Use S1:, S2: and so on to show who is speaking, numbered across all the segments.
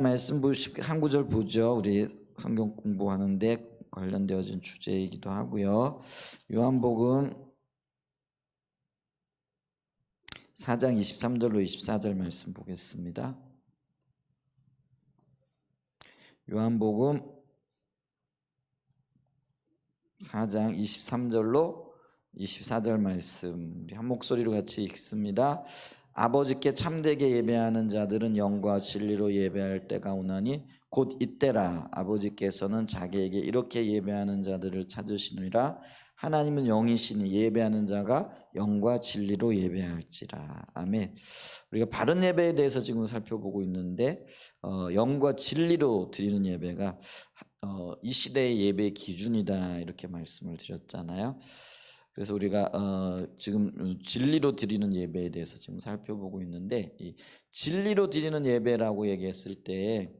S1: 말씀 한 구절 보죠. 우리 성경 공부하는데 관련되어진 주제이기도 하고요. 요한복음 4장 23절로 24절 말씀 보겠습니다. 요한복음 4장 23절로 24절 말씀 우리 한 목소리로 같이 읽습니다. 아버지께 참되게 예배하는 자들은 영과 진리로 예배할 때가 오나니 곧 이때라. 아버지께서는 자기에게 이렇게 예배하는 자들을 찾으시느니라. 하나님은 영이시니 예배하는 자가 영과 진리로 예배할지라. 아멘. 우리가 바른 예배에 대해서 지금 살펴보고 있는데 영과 진리로 드리는 예배가 이 시대의 예배의 기준이다 이렇게 말씀을 드렸잖아요. 그래서 우리가 지금 진리로 드리는 예배에 대해서 지금 살펴보고 있는데, 이 진리로 드리는 예배라고 얘기했을 때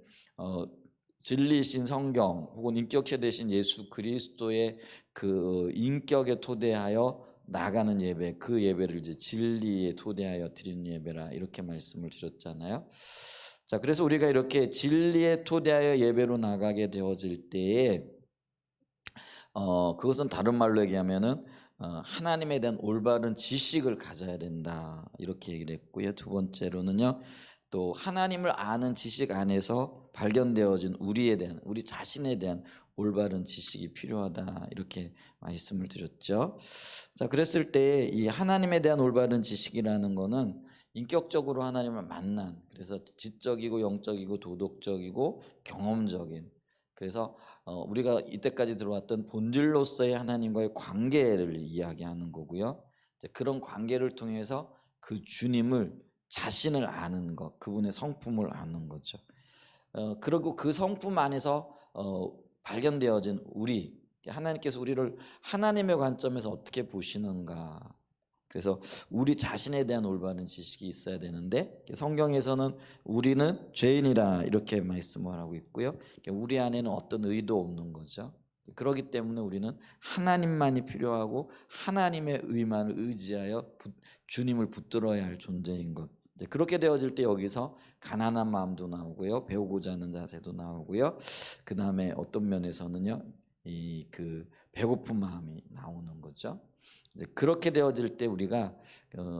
S1: 진리이신 성경 혹은 인격체 되신 예수 그리스도의 그 인격에 토대하여 나가는 예배, 그 예배를 이제 진리에 토대하여 드리는 예배라 이렇게 말씀을 드렸잖아요. 자, 그래서 우리가 이렇게 진리에 토대하여 예배로 나가게 되어질 때에 그것은 다른 말로 얘기하면은 하나님에 대한 올바른 지식을 가져야 된다 이렇게 얘기를 했고요. 두 번째로는요, 또 하나님을 아는 지식 안에서 발견되어진 우리 자신에 대한 올바른 지식이 필요하다 이렇게 말씀을 드렸죠. 자, 그랬을 때 이 하나님에 대한 올바른 지식이라는 거는 인격적으로 하나님을 만난, 그래서 지적이고 영적이고 도덕적이고 경험적인, 그래서 우리가 이때까지 들어왔던 본질로서의 하나님과의 관계를 이야기하는 거고요. 그런 관계를 통해서 그 주님을, 자신을 아는 것, 그분의 성품을 아는 거죠. 그리고 그 성품 안에서 발견되어진 하나님께서 우리를 하나님의 관점에서 어떻게 보시는가. 그래서 우리 자신에 대한 올바른 지식이 있어야 되는데, 성경에서는 우리는 죄인이라 이렇게 말씀을 하고 있고요. 우리 안에는 어떤 의도 없는 거죠. 그렇기 때문에 우리는 하나님만이 필요하고 하나님의 의만을 의지하여 주님을 붙들어야 할 존재인 것. 그렇게 되어질 때 여기서 가난한 마음도 나오고요, 배우고자 하는 자세도 나오고요, 그 다음에 어떤 면에서는요, 그 배고픈 마음이 나오는 거죠. 이제 그렇게 되어질 때 우리가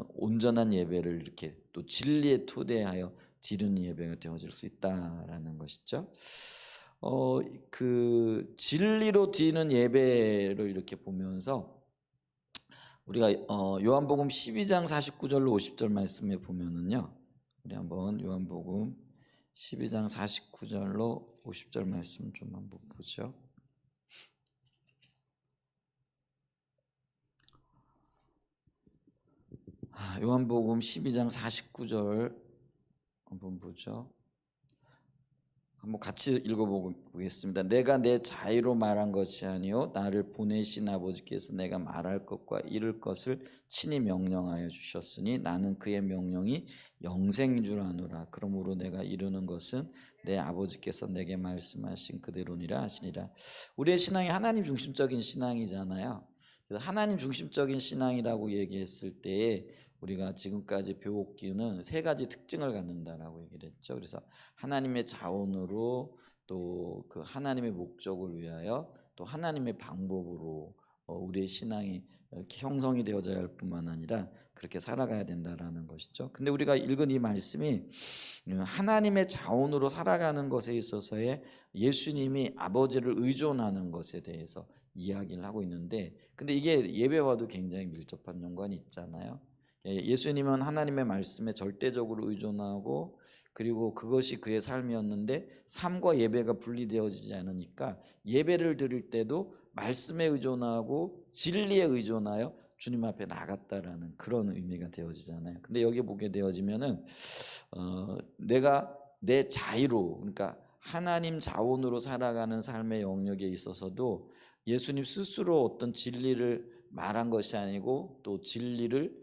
S1: 온전한 예배를 이렇게 또 진리에 토대하여 드리는 예배가 되어질 수 있다라는 것이죠. 그 진리로 드리는 예배를 이렇게 보면서 우리가 요한복음 12장 49절로 50절 말씀에 보면은요, 우리 한번 요한복음 12장 49절로 50절 말씀 좀 한번 보죠. 요한복음 12장 49절 한번 보죠. 한번 같이 읽어보겠습니다. 내가 내 자유로 말한 것이 아니요 나를 보내신 아버지께서 내가 말할 것과 이룰 것을 친히 명령하여 주셨으니 나는 그의 명령이 영생인 줄 아노라. 그러므로 내가 이루는 것은 내 아버지께서 내게 말씀하신 그대로니라 하시니라. 우리의 신앙이 하나님 중심적인 신앙이잖아요. 그래서 하나님 중심적인 신앙이라고 얘기했을 때에 우리가 지금까지 배웠기는 세 가지 특징을 갖는다라고 얘기를 했죠. 그래서 하나님의 자원으로, 또 그 하나님의 목적을 위하여, 또 하나님의 방법으로 우리의 신앙이 이렇게 형성이 되어져야 할 뿐만 아니라 그렇게 살아가야 된다라는 것이죠. 근데 우리가 읽은 이 말씀이 하나님의 자원으로 살아가는 것에 있어서의 예수님이 아버지를 의존하는 것에 대해서 이야기를 하고 있는데, 근데 이게 예배와도 굉장히 밀접한 연관이 있잖아요. 예수님은 하나님의 말씀에 절대적으로 의존하고, 그리고 그것이 그의 삶이었는데 삶과 예배가 분리되어지지 않으니까 예배를 드릴 때도 말씀에 의존하고 진리에 의존하여 주님 앞에 나갔다라는 그런 의미가 되어지잖아요. 근데 여기 보게 되어지면은 내가 내 자유로, 그러니까 하나님 자원으로 살아가는 삶의 영역에 있어서도 예수님 스스로 어떤 진리를 말한 것이 아니고 또 진리를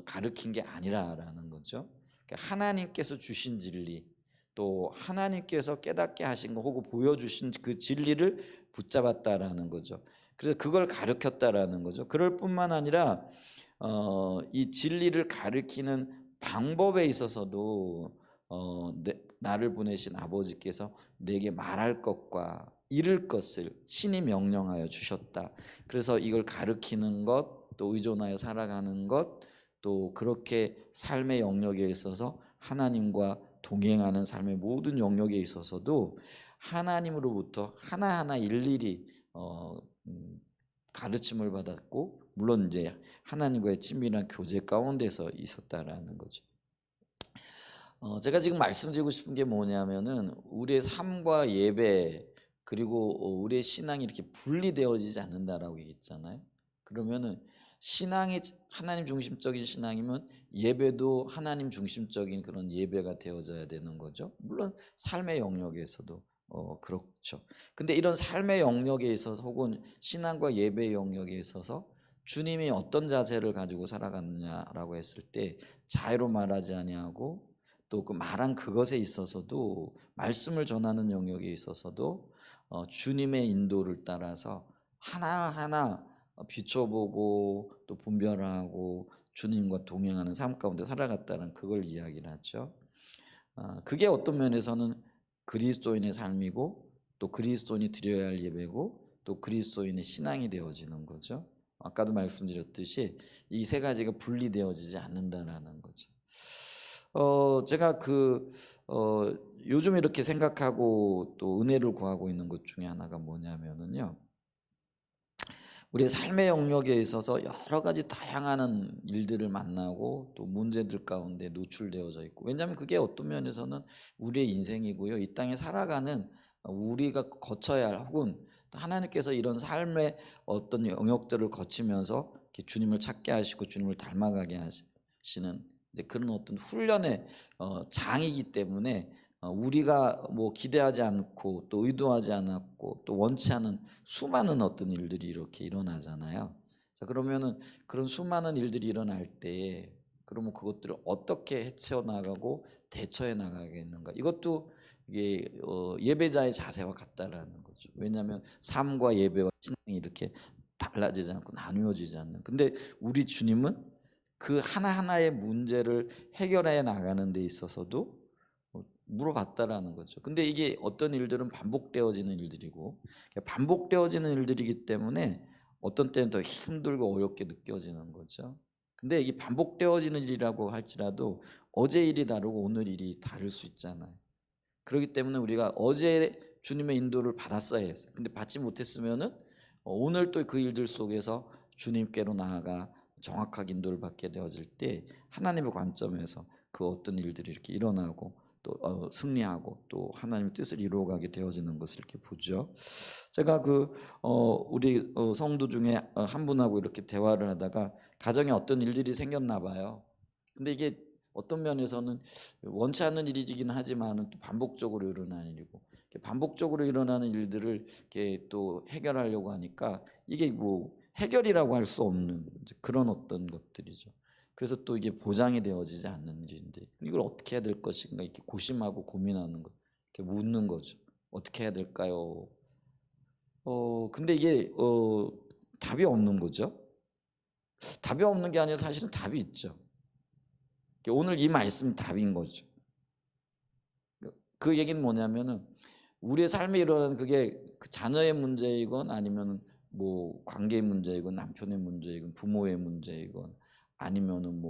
S1: 가르친 게 아니라라는 거죠. 그러니까 하나님께서 주신 진리, 또 하나님께서 깨닫게 하신 거 혹은 보여주신 그 진리를 붙잡았다라는 거죠. 그래서 그걸 가르쳤다라는 거죠. 그럴 뿐만 아니라 이 진리를 가르치는 방법에 있어서도 나를 보내신 아버지께서 내게 말할 것과 이룰 것을 신이 명령하여 주셨다. 그래서 이걸 가르치는 것, 또 의존하여 살아가는 것, 또 그렇게 삶의 영역에 있어서 하나님과 동행하는 삶의 모든 영역에 있어서도 하나님으로부터 하나하나 일일이 가르침을 받았고, 물론 이제 하나님과의 친밀한 교제 가운데서 있었다라는 거죠. 제가 지금 말씀드리고 싶은 게 뭐냐면은 우리의 삶과 예배 그리고 우리의 신앙이 이렇게 분리되어지지 않는다라고 얘기했잖아요. 그러면은 신앙이 하나님 중심적인 신앙이면 예배도 하나님 중심적인 그런 예배가 되어져야 되는 거죠. 물론 삶의 영역에서도 그렇죠. 근데 이런 삶의 영역에 있어서 혹은 신앙과 예배 영역에 있어서 주님이 어떤 자세를 가지고 살아갔느냐라고 했을 때 자유로 말하지 아니하고 또 그 말한 그것에 있어서도 말씀을 전하는 영역에 있어서도 주님의 인도를 따라서 하나하나 비춰보고 또 분별하고 주님과 동행하는 삶 가운데 살아갔다는 그걸 이야기를 하죠. 그게 어떤 면에서는 그리스도인의 삶이고 또 그리스도인이 드려야 할 예배고 또 그리스도인의 신앙이 되어지는 거죠. 아까도 말씀드렸듯이 이 세 가지가 분리되어지지 않는다라는 거죠. 제가 요즘 이렇게 생각하고 또 은혜를 구하고 있는 것 중에 하나가 뭐냐면은요. 우리의 삶의 영역에 있어서 여러 가지 다양한 일들을 만나고 또 문제들 가운데 노출되어져 있고, 왜냐하면 그게 어떤 면에서는 우리의 인생이고요. 이 땅에 살아가는 우리가 거쳐야 할 혹은 하나님께서 이런 삶의 어떤 영역들을 거치면서 이렇게 주님을 찾게 하시고 주님을 닮아가게 하시는 이제 그런 어떤 훈련의 장이기 때문에 우리가 뭐 기대하지 않고 또 의도하지 않았고 또 원치 않은 수많은 어떤 일들이 이렇게 일어나잖아요. 자, 그러면은 그런 수많은 일들이 일어날 때 그러면 그것들을 어떻게 헤쳐나가고 대처해 나가겠는가? 이것도 이게 예배자의 자세와 같다라는 거죠. 왜냐하면 삶과 예배와 신앙이 이렇게 달라지지 않고 나누어지지 않는. 근데 우리 주님은 그 하나하나의 문제를 해결해 나가는 데 있어서도 물어봤다라는 거죠. 근데 이게 어떤 일들은 반복되어지는 일들이고 반복되어지는 일들이기 때문에 어떤 때는 더 힘들고 어렵게 느껴지는 거죠. 근데 이게 반복되어지는 일이라고 할지라도 어제 일이 다르고 오늘 일이 다를 수 있잖아요. 그렇기 때문에 우리가 어제 주님의 인도를 받았어야 했어요. 근데 받지 못했으면은 오늘 또 그 일들 속에서 주님께로 나아가 정확하게 인도를 받게 되어질 때 하나님의 관점에서 그 어떤 일들이 이렇게 일어나고 또 승리하고 또 하나님의 뜻을 이루어가게 되어지는 것을 이렇게 보죠. 제가 우리 성도 중에 한 분하고 이렇게 대화를 하다가 가정에 어떤 일들이 생겼나 봐요. 근데 이게 어떤 면에서는 원치 않는 일이긴 하지만 또 반복적으로 일어나는 일이고 반복적으로 일어나는 일들을 이렇게 또 해결하려고 하니까 이게 뭐 해결이라고 할 수 없는 그런 어떤 것들이죠. 그래서 또 이게 보장이 되어지지 않는 일인데 이걸 어떻게 해야 될 것인가 이렇게 고심하고 고민하는 거, 이렇게 묻는 거죠. 어떻게 해야 될까요? 근데 이게 답이 없는 거죠. 답이 없는 게 아니라 사실은 답이 있죠. 오늘 이 말씀이 답인 거죠. 그 얘기는 뭐냐면은 우리의 삶에 일어나는 그게 그 자녀의 문제이건 아니면 뭐 관계의 문제이건 남편의 문제이건 부모의 문제이건 아니면은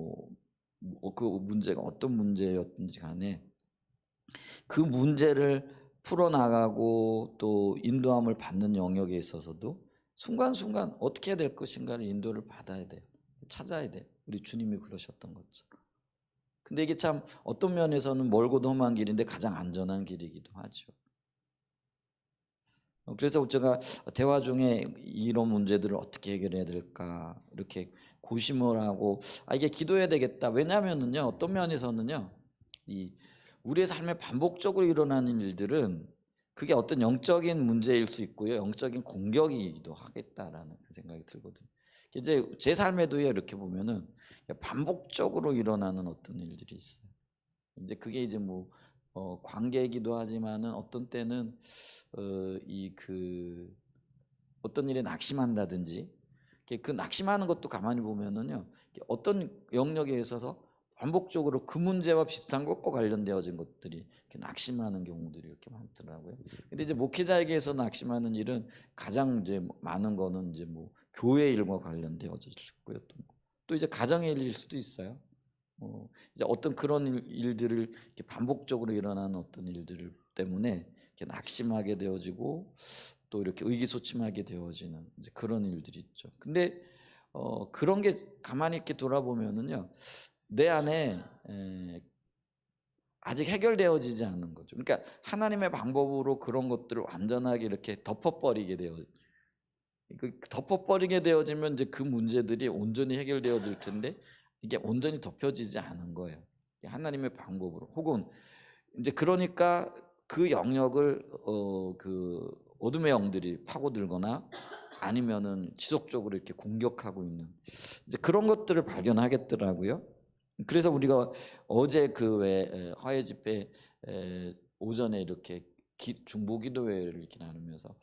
S1: 그 문제가 어떤 문제였든지 간에 그 문제를 풀어나가고 또 인도함을 받는 영역에 있어서도 순간순간 어떻게 해야 될 것인가를 인도를 받아야 돼요. 찾아야 돼요. 우리 주님이 그러셨던 것처럼. 근데 이게 참 어떤 면에서는 멀고도 험한 길인데 가장 안전한 길이기도 하죠. 그래서 제가 대화 중에 이런 문제들을 어떻게 해결해야 될까 이렇게 고심을 하고 이게 기도해야 되겠다. 왜냐하면은요 어떤 면에서는요 이 우리의 삶에 반복적으로 일어나는 일들은 그게 어떤 영적인 문제일 수 있고요 영적인 공격이기도 하겠다라는 그 생각이 들거든요. 이제 제 삶에도요 이렇게 보면은 반복적으로 일어나는 어떤 일들이 있어요. 이제 그게 이제 뭐 관계이기도 하지만은 어떤 때는 어떤 일에 낙심한다든지 그 낙심하는 것도 가만히 보면은요 어떤 영역에 있어서 반복적으로 그 문제와 비슷한 것과 관련되어진 것들이 이렇게 낙심하는 경우들이 이렇게 많더라고요. 근데 이제 목회자에게서 낙심하는 일은 가장 이제 많은 거는 이제 뭐 교회 일과 관련되어져 있고요. 또 이제 가정의 일일 수도 있어요. 이제 어떤 그런 일들을 이렇게 반복적으로 일어나는 어떤 일들 때문에 이렇게 낙심하게 되어지고 또 이렇게 의기소침하게 되어지는 이제 그런 일들이 있죠. 근데 그런 게 가만히 이렇게 돌아보면은요, 내 안에 아직 해결되어지지 않은 거죠. 그러니까 하나님의 방법으로 그런 것들을 완전하게 이렇게 덮어버리게 되어, 그 덮어버리게 되어지면 이제 그 문제들이 온전히 해결되어질 텐데 이게 온전히 덮여지지 않은 거예요. 하나님의 방법으로 혹은 이제 그러니까 그 영역을 그 어둠의 영들이 파고들거나 아니면은 지속적으로 이렇게 공격하고 있는 이제 그런 것들을 발견하겠더라고요. 그래서 우리가 어제 그 왜 화해 집회 오전에 이렇게 중보 기도회를 이렇게 나누면서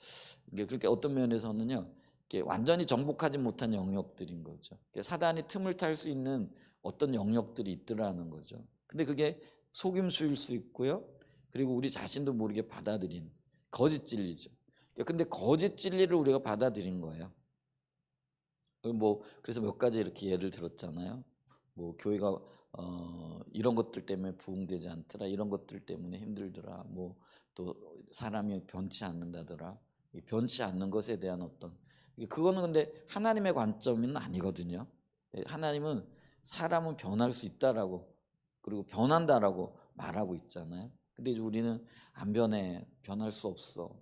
S1: 이게 그렇게 어떤 면에서는요, 이게 완전히 정복하지 못한 영역들인 거죠. 사단이 틈을 탈 수 있는 어떤 영역들이 있더라는 거죠. 근데 그게 속임수일 수 있고요. 그리고 우리 자신도 모르게 받아들인 거짓 진리죠. 근데 거짓 진리를 우리가 받아들인 거예요. 뭐 그래서 몇 가지 이렇게 예를 들었잖아요. 뭐 교회가 이런 것들 때문에 부흥되지 않더라. 이런 것들 때문에 힘들더라. 뭐 또 사람이 변치 않는다더라. 이 변치 않는 것에 대한 어떤 그거는 근데 하나님의 관점은 아니거든요. 하나님은 사람은 변할 수 있다라고 그리고 변한다라고 말하고 있잖아요. 근데 이제 우리는 안 변해. 변할 수 없어.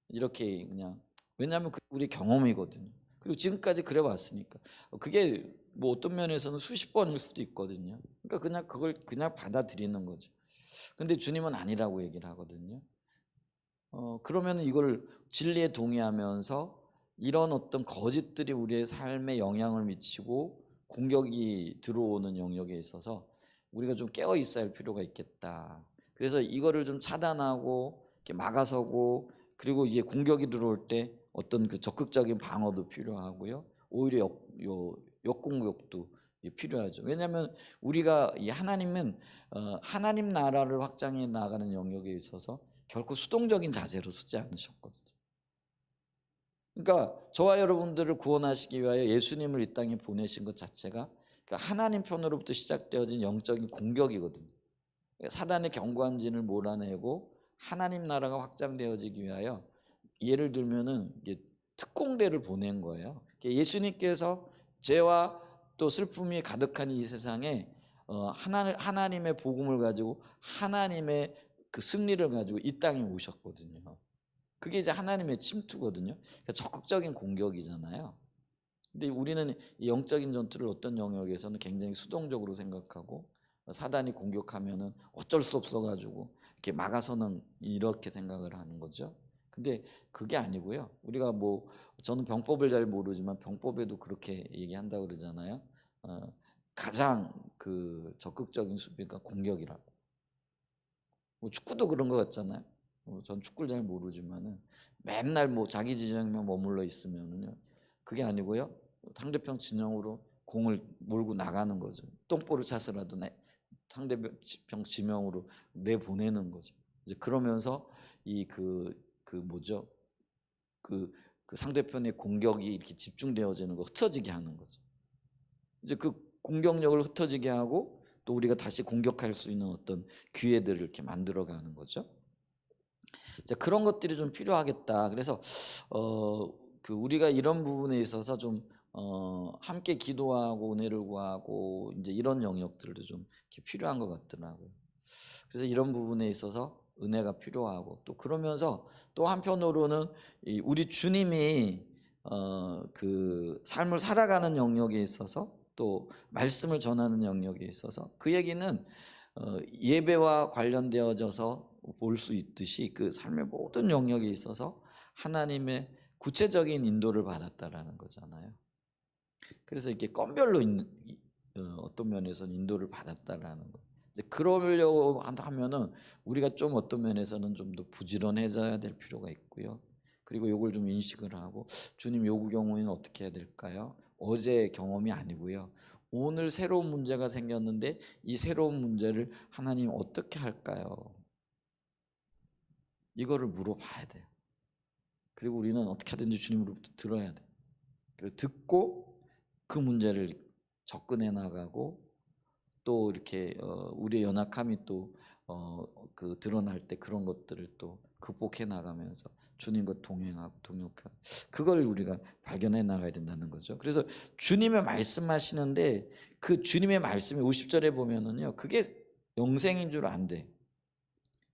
S1: 이렇게 그냥 왜냐하면 우리 경험이거든요. 그리고 지금까지 그래 왔으니까 그게 뭐 어떤 면에서는 수십 번일 수도 있거든요. 그러니까 그냥 그걸 그냥 받아들이는 거죠. 근데 주님은 아니라고 얘기를 하거든요. 그러면 이걸 진리에 동의하면서 이런 어떤 거짓들이 우리의 삶에 영향을 미치고 공격이 들어오는 영역에 있어서 우리가 좀 깨어 있어야 할 필요가 있겠다. 그래서 이거를 좀 차단하고 이렇게 막아서고 그리고 이게 공격이 들어올 때 어떤 그 적극적인 방어도 필요하고요. 오히려 역공격도 필요하죠. 왜냐하면 우리가 이 하나님은 하나님 나라를 확장해 나가는 영역에 있어서 결코 수동적인 자세로 쓰지 않으셨거든요. 그러니까 저와 여러분들을 구원하시기 위하여 예수님을 이 땅에 보내신 것 자체가 그러니까 하나님 편으로부터 시작되어진 영적인 공격이거든요. 사단의 견고한 진을 몰아내고 하나님 나라가 확장되어지기 위하여 예를 들면은 이게 특공대를 보낸 거예요. 예수님께서 죄와 또 슬픔이 가득한 이 세상에 하나님의 복음을 가지고 하나님의 그 승리를 가지고 이 땅에 오셨거든요. 그게 이제 하나님의 침투거든요. 그러니까 적극적인 공격이잖아요. 근데 우리는 이 영적인 전투를 어떤 영역에서는 굉장히 수동적으로 생각하고 사단이 공격하면은 어쩔 수 없어 가지고 이렇게 막아서는 이렇게 생각을 하는 거죠. 근데 그게 아니고요. 우리가 뭐 저는 병법을 잘 모르지만 병법에도 그렇게 얘기한다고 그러잖아요. 가장 그 적극적인 수비가 공격이라고. 뭐 축구도 그런 것 같잖아요. 전 축구를 잘 모르지만은 맨날 뭐 자기 진영에만 머물러 있으면은요. 그게 아니고요. 상대편 진영으로 공을 몰고 나가는 거죠. 똥볼을 차서라도 상대편 지명으로 내보내는 거죠. 이제 그러면서 이 그 뭐죠? 그 상대편의 공격이 이렇게 집중되어지는 거 흩어지게 하는 거죠. 이제 그 공격력을 흩어지게 하고 또 우리가 다시 공격할 수 있는 어떤 기회들을 이렇게 만들어가는 거죠. 이제 그런 것들이 좀 필요하겠다. 그래서 그 우리가 이런 부분에 있어서 좀 함께 기도하고 은혜를 구하고 이제 이런 영역들도 좀 이렇게 필요한 것 같더라고요. 그래서 이런 부분에 있어서 은혜가 필요하고 또 그러면서 또 한편으로는 우리 주님이 그 삶을 살아가는 영역에 있어서 또 말씀을 전하는 영역에 있어서 그 얘기는 예배와 관련되어져서 볼 수 있듯이 그 삶의 모든 영역에 있어서 하나님의 구체적인 인도를 받았다라는 거잖아요. 그래서 이렇게 건별로 어떤 면에서는 인도를 받았다라는 거. 이제 그러려고 하면은 우리가 좀 어떤 면에서는 좀 더 부지런해져야 될 필요가 있고요. 그리고 요걸 좀 인식을 하고 주님 요구 경우에는 어떻게 해야 될까요? 어제 경험이 아니고요. 오늘 새로운 문제가 생겼는데 이 새로운 문제를 하나님 어떻게 할까요? 이거를 물어봐야 돼요. 그리고 우리는 어떻게 하든지 주님으로부터 들어야 돼요. 그리고 듣고 그 문제를 접근해 나가고 또 이렇게 우리의 연약함이 또 그 드러날 때 그런 것들을 또 극복해 나가면서 주님과 동행하고 동역하고 그걸 우리가 발견해 나가야 된다는 거죠. 그래서 주님의 말씀하시는데 그 주님의 말씀이 50절에 보면은요. 그게 영생인 줄 안 돼.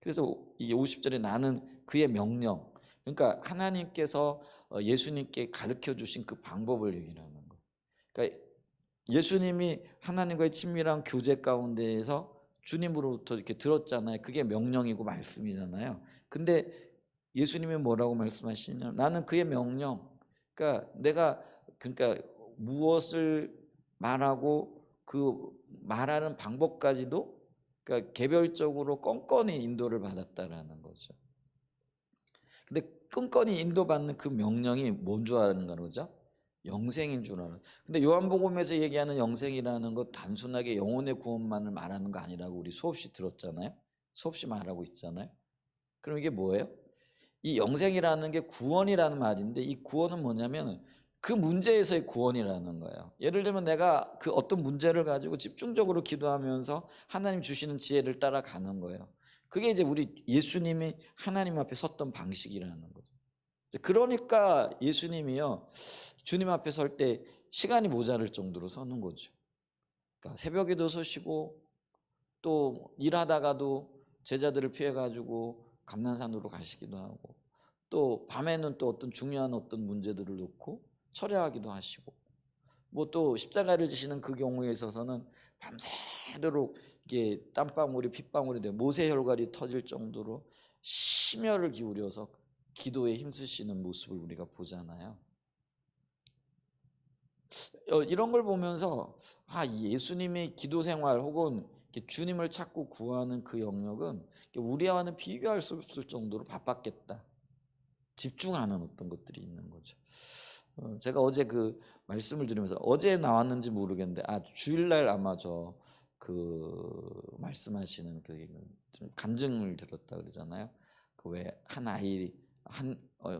S1: 그래서 이 50절에 나는 그의 명령. 그러니까 하나님께서 예수님께 가르쳐 주신 그 방법을 얘기하는 거예요. 그러니까 예수님이 하나님과의 친밀한 교제 가운데에서 주님으로부터 이렇게 들었잖아요. 그게 명령이고 말씀이잖아요. 근데 예수님이 뭐라고 말씀하시냐면 나는 그의 명령. 그러니까 내가 그러니까 무엇을 말하고 그 말하는 방법까지도 그러니까 개별적으로 껌껌이 인도를 받았다라는 거죠. 근데 끈끈이 인도받는 그 명령이 뭔 줄 아는 거죠? 영생인 줄 알아요. 근데 요한복음에서 얘기하는 영생이라는 것 단순하게 영혼의 구원만을 말하는 거 아니라고 우리 수없이 들었잖아요. 수없이 말하고 있잖아요. 그럼 이게 뭐예요? 이 영생이라는 게 구원이라는 말인데 이 구원은 뭐냐면 그 문제에서의 구원이라는 거예요. 예를 들면 내가 그 어떤 문제를 가지고 집중적으로 기도하면서 하나님 주시는 지혜를 따라가는 거예요. 그게 이제 우리 예수님이 하나님 앞에 섰던 방식이라는 거죠. 그러니까 예수님이요 주님 앞에 설 때 시간이 모자랄 정도로 서는 거죠. 그러니까 새벽에도 서시고 또 일하다가도 제자들을 피해 가지고 감난산으로 가시기도 하고 또 밤에는 또 어떤 중요한 어떤 문제들을 놓고 철회하기도 하시고 뭐 또 십자가를 지시는 그 경우에 있어서는 밤새도록 이게 땀방울이 핏방울이 되고 모세혈관이 터질 정도로 심혈을 기울여서 기도에 힘쓰시는 모습을 우리가 보잖아요. 이런 걸 보면서 예수님의 기도 생활 혹은 주님을 찾고 구하는 그 영역은 우리와는 비교할 수 없을 정도로 바빴겠다. 집중하는 어떤 것들이 있는 거죠. 제가 어제 그 말씀을 들으면서 어제 나왔는지 모르겠는데 주일날 아마 저 그 말씀하시는 그 간증을 들었다 그러잖아요. 그 왜 한 아이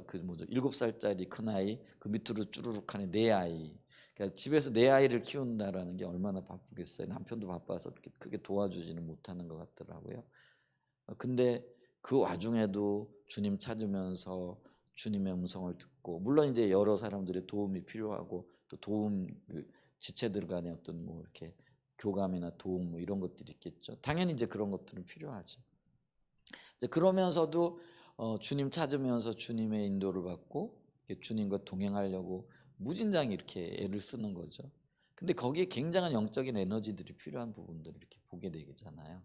S1: 그 뭐죠 7살짜리 큰 아이 그 밑으로 쭈루룩 하는 네 아이. 그러니까 집에서 네 아이를 키운다라는 게 얼마나 바쁘겠어요. 남편도 바빠서 그렇게 도와주지는 못하는 것 같더라고요. 근데 그 와중에도 주님 찾으면서 주님의 음성을 듣고 물론 이제 여러 사람들의 도움이 필요하고 또 도움 지체들 간의 어떤 뭐 이렇게 교감이나 도움 뭐 이런 것들이 있겠죠. 당연히 이제 그런 것들은 필요하죠. 이제 그러면서도 주님 찾으면서 주님의 인도를 받고 주님과 동행하려고 무진장히 이렇게 애를 쓰는 거죠. 근데 거기에 굉장한 영적인 에너지들이 필요한 부분들을 이렇게 보게 되잖아요.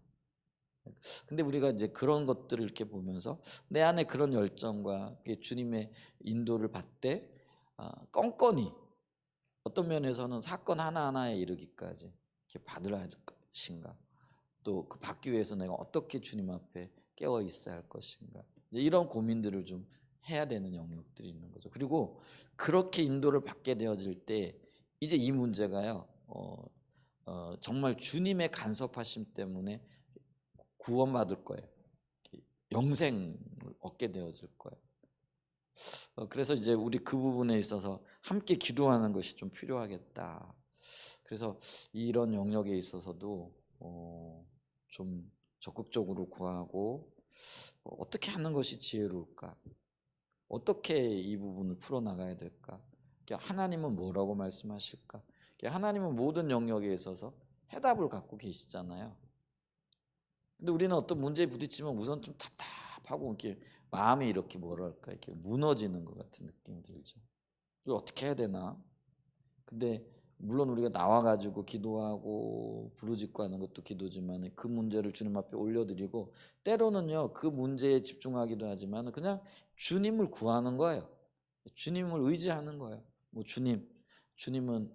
S1: 근데 우리가 이제 그런 것들을 이렇게 보면서 내 안에 그런 열정과 주님의 인도를 받되 껌껌이 어떤 면에서는 사건 하나하나에 이르기까지 이렇게 받으라 할 것인가 또 그 받기 위해서 내가 어떻게 주님 앞에 깨어 있어야 할 것인가 이런 고민들을 좀 해야 되는 영역들이 있는 거죠. 그리고 그렇게 인도를 받게 되어질 때 이제 이 문제가요 정말 주님의 간섭하심 때문에 구원받을 거예요. 영생을 얻게 되어질 거예요. 그래서 이제 우리 그 부분에 있어서 함께 기도하는 것이 좀 필요하겠다. 그래서 이런 영역에 있어서도 좀 적극적으로 구하고 어떻게 하는 것이 지혜로울까? 어떻게 이 부분을 풀어나가야 될까? 하나님은 뭐라고 말씀하실까? 하나님은 모든 영역에 있어서 해답을 갖고 계시잖아요. 근데 우리는 어떤 문제에 부딪히면 우선 좀 답답하고 이렇게 마음이 이렇게 뭐랄까 이렇게 무너지는 것 같은 느낌이 들죠. 이걸 어떻게 해야 되나? 근데 물론 우리가 나와가지고 기도하고 부르짖고 하는 것도 기도지만 그 문제를 주님 앞에 올려드리고 때로는요 그 문제에 집중하기도 하지만 그냥 주님을 구하는 거예요. 주님을 의지하는 거예요. 뭐 주님은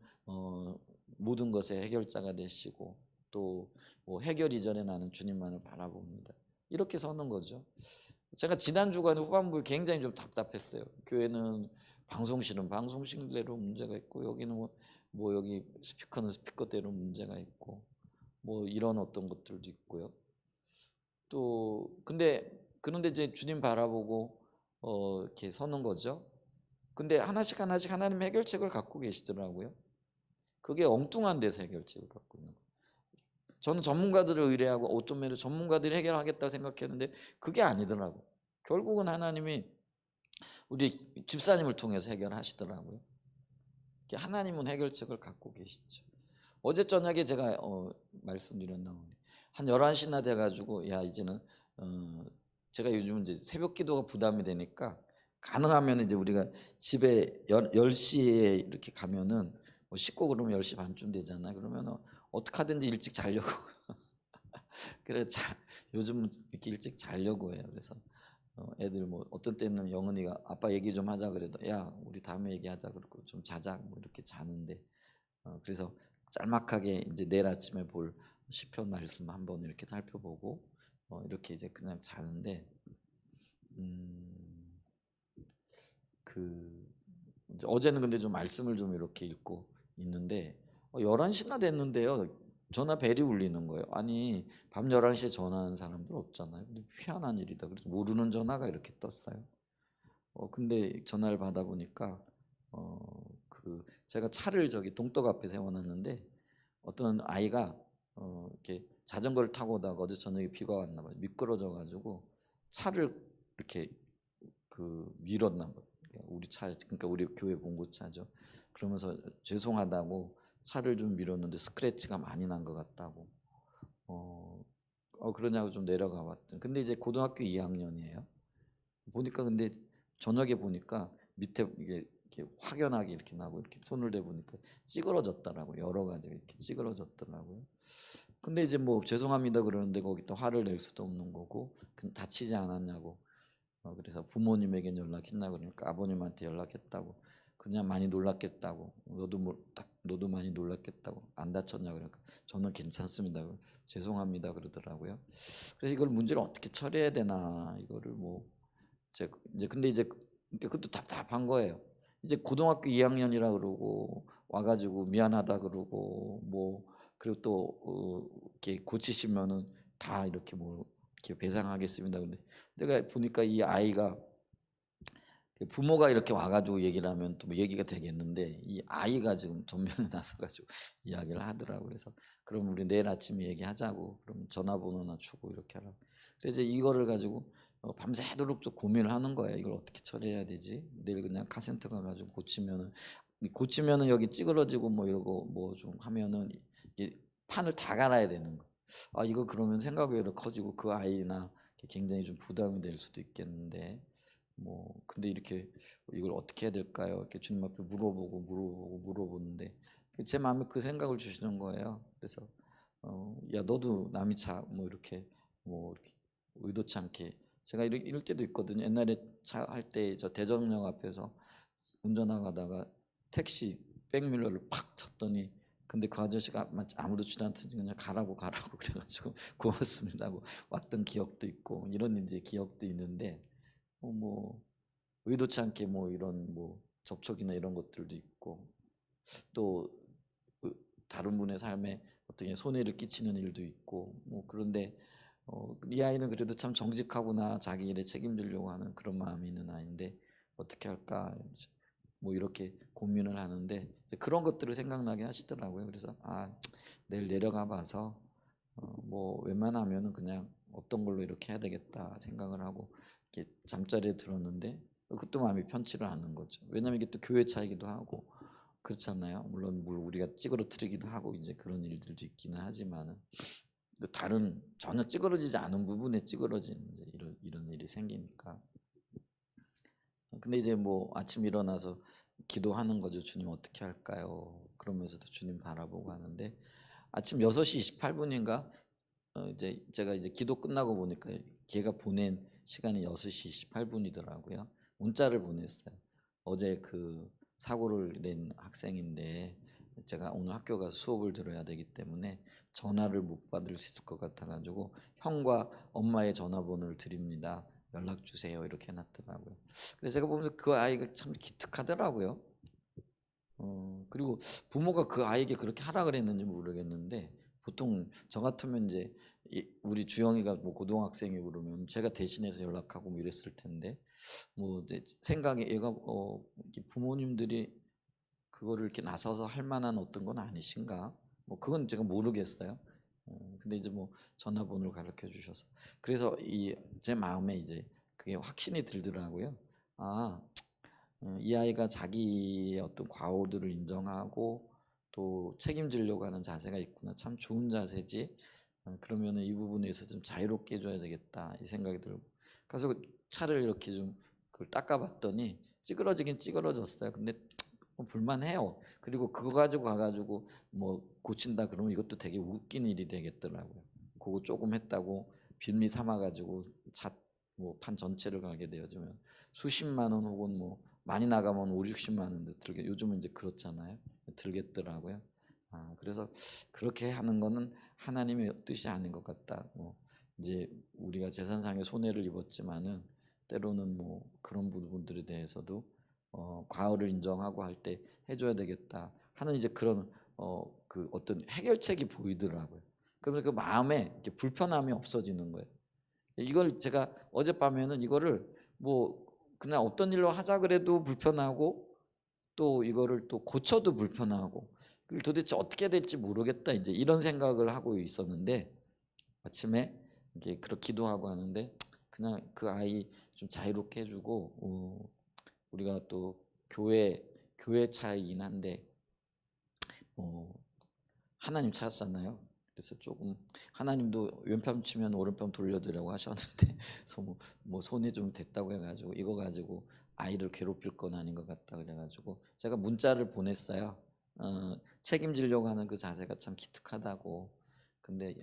S1: 모든 것의 해결자가 되시고 또 뭐 해결 이전에 나는 주님만을 바라봅니다. 이렇게 서는 거죠. 제가 지난 주간에 후반부에 굉장히 좀 답답했어요. 교회는 방송실은 방송실대로 문제가 있고 여기는 뭐 뭐 여기 스피커는 스피커대로 문제가 있고 뭐 이런 어떤 것들도 있고요. 또 그런데 이제 주님 바라보고 이렇게 서는 거죠. 근데 하나씩 하나씩 하나님 해결책을 갖고 계시더라고요. 그게 엉뚱한 데서 해결책을 갖고 있는 거예요. 저는 전문가들을 의뢰하고 어떤 면에 전문가들이 해결하겠다 생각했는데 그게 아니더라고. 결국은 하나님이 우리 집사님을 통해서 해결하시더라고요. 하나님은 해결책을 갖고 계시죠. 어제 저녁에 제가 말씀드렸나오니 한 11시나 돼가지고 야 이제는 제가 요즘 이제 새벽 기도가 부담이 되니까 가능하면 이제 우리가 집에 10시에 이렇게 가면은 뭐 씻고 그러면 10시 반쯤 되잖아요. 그러면 어떻게 하든지 일찍 자려고 그래 요즘은 이렇게 일찍 자려고 해요. 그래서 애들 뭐 어떤 때는 영은이가 아빠 얘기 좀 하자 그래도 야 우리 다음에 얘기하자 그러고 좀 자자 뭐 이렇게 자는데 그래서 짤막하게 이제 내일 아침에 볼 시편 말씀 한번 이렇게 살펴보고 이렇게 이제 그냥 자는데 그 이제 어제는 근데 좀 말씀을 좀 이렇게 읽고 있는데 11시나 됐는데요. 전화 벨이 울리는 거예요. 아니 밤 11시에 전화하는 사람들 없잖아요. 근데 희한한 일이다. 그래서 모르는 전화가 이렇게 떴어요. 근데 전화를 받아보니까 제가 차를 저기 동떡 앞에 세워놨는데 어떤 아이가 이렇게 자전거를 타고 오다가 어제 저녁에 비가 왔나 봐요. 미끄러져 가지고 차를 이렇게 밀었나 봐요. 우리 차 그러니까 우리 교회 봉고차죠. 그러면서 죄송하다고 차를 좀 밀었는데 스크래치가 많이 난 것 같다고. 그러냐고 좀 내려가 봤더니 근데 이제 고등학교 2학년이에요. 보니까 근데 저녁에 보니까 밑에 이게 이렇게 확연하게 이렇게 나고 이렇게 손을 대보니까 찌그러졌더라고요. 여러 가지 이렇게 찌그러졌더라고요. 근데 이제 뭐 죄송합니다 그러는데 거기다 화를 낼 수도 없는 거고 다치지 않았냐고. 그래서 부모님에게 연락했나 그러니까 아버님한테 연락했다고. 그냥 많이 놀랐겠다고. 너도 많이 놀랐겠다고. 안 다쳤냐 그러니까 저는 괜찮습니다. 죄송합니다 그러더라고요. 그래서 이걸 문제를 어떻게 처리해야 되나 이거를 뭐 이제 근데 이제 그것도 답답한 거예요. 이제 고등학교 2학년이라 그러고 와가지고 미안하다 그러고 뭐 그리고 또 이렇게 고치시면은 다 이렇게 뭐 이렇게 배상하겠습니다. 근데 내가 보니까 이 아이가 부모가 이렇게 와가지고 얘기를 하면 또 뭐 얘기가 되겠는데 이 아이가 지금 전면에 나서가지고 이야기를 하더라고. 그래서 그럼 우리 내일 아침에 얘기하자고. 그럼 전화번호나 주고 이렇게 하라고. 그래서 이거를 가지고 밤새도록 좀 고민을 하는 거예요. 이걸 어떻게 처리해야 되지? 내일 그냥 카센터 가가지고 고치면은 여기 찌그러지고 뭐 이러고 뭐 좀 하면은 이게 판을 다 갈아야 되는 거. 이거 그러면 생각 외로 커지고 그 아이나 굉장히 좀 부담이 될 수도 있겠는데 뭐 근데 이렇게 이걸 어떻게 해야 될까요? 이렇게 주님 앞에 물어보는데 제 마음에 그 생각을 주시는 거예요. 그래서 야 너도 남이 차 뭐 이렇게 의도치 않게 제가 이럴 때도 있거든요. 옛날에 차 할 때 저 대전역 앞에서 운전하다가 택시 백밀러를 팍 쳤더니 근데 그 아저씨가 아무렇지도 않듯이 그냥 가라고 그래가지고 고맙습니다 하고 왔던 기억도 있고 이런 이제 기억도 있는데 뭐 의도치 않게 뭐 이런 뭐 접촉이나 이런 것들도 있고 또 다른 분의 삶에 어떻게 손해를 끼치는 일도 있고 뭐 그런데 이 아이는 그래도 참 정직하구나 자기 일에 책임지려고 하는 그런 마음이 있는 아이인데 어떻게 할까 뭐 이렇게 고민을 하는데 그런 것들을 생각나게 하시더라고요. 그래서 내일 내려가 봐서 뭐 웬만하면은 그냥 없던 걸로 이렇게 해야 되겠다 생각을 하고 이렇게 잠자리에 들었는데 그것도 마음이 편치를 않는 거죠. 왜냐하면 이게 또 교회 차이기도 하고 그렇잖아요. 물론 우리가 찌그러뜨리기도 하고 이제 그런 일들도 있기는 하지만은 또 다른 전혀 찌그러지지 않은 부분에 찌그러지는 이제 이런 일이 생기니까. 근데 이제 뭐 아침 일어나서 기도하는 거죠. 주님 어떻게 할까요? 그러면서도 주님 바라보고 하는데 아침 6시 28분인가 이제 제가 이제 기도 끝나고 보니까 걔가 보낸 시간이 6시 28분이더라고요. 문자를 보냈어요. 어제 그 사고를 낸 학생인데 제가 오늘 학교 가서 수업을 들어야 되기 때문에 전화를 못 받을 수 있을 것 같아가지고 형과 엄마의 전화번호를 드립니다. 연락 주세요. 이렇게 해놨더라고요. 그래서 제가 보면서 그 아이가 참 기특하더라고요. 그리고 부모가 그 아이에게 그렇게 하라 그랬는지 모르겠는데 보통 저 같으면 이제 우리 주영이가 뭐 고등학생이 그러면 제가 대신해서 연락하고 뭐 이랬을 텐데 뭐 내 생각에 얘가 이렇게 부모님들이 그거를 이렇게 나서서 할 만한 어떤 건 아니신가? 뭐 그건 제가 모르겠어요. 근데 이제 뭐 전화번호를 가르쳐 주셔서 그래서 이 제 마음에 이제 그게 확신이 들더라고요. 아, 이 아이가 자기의 어떤 과오들을 인정하고 또 책임지려고 하는 자세가 있구나. 참 좋은 자세지. 그러면은 이 부분에서 좀 자유롭게 해줘야 되겠다 이 생각이 들고 그래서 차를 이렇게 좀 그걸 닦아봤더니 찌그러지긴 찌그러졌어요. 근데 볼만해요. 그리고 그거 가지고 가가지고 뭐 고친다 그러면 이것도 되게 웃긴 일이 되겠더라고요. 그거 조금 했다고 빌미 삼아가지고 차 뭐 판 전체를 가게 되어지면 수십만 원 혹은 뭐 많이 나가면 5, 60만 원도 들게 요즘은 이제 그렇잖아요. 들겠더라고요. 그래서 그렇게 하는 거는 하나님의 뜻이 아닌 것 같다. 뭐 이제 우리가 재산상의 손해를 입었지만은 때로는 뭐 그런 부분들에 대해서도 과오를 인정하고 할 때 해줘야 되겠다 하는 이제 그런 그 어떤 해결책이 보이더라고요. 그러면 그 마음에 이렇게 불편함이 없어지는 거예요. 이걸 제가 어젯밤에는 이거를 뭐 그냥 어떤 일로 하자 그래도 불편하고 또 이거를 또 고쳐도 불편하고 그걸 도대체 어떻게 될지 모르겠다 이제 이런 생각을 하고 있었는데 아침에 이렇게 그렇게 기도하고 하는데 그냥 그 아이 좀 자유롭게 해주고 우리가 또 교회 차이긴 한데 하나님 찾았잖아요. 그래서 조금 하나님도 왼편 치면 오른편 돌려드리라고 하셨는데 뭐 손이 좀 됐다고 해가지고 이거 가지고 아이를 괴롭힐 건 아닌 것 같다 그래가지고 제가 문자를 보냈어요. 책임지려고 하는 그 자세가 참 기특하다고. 근데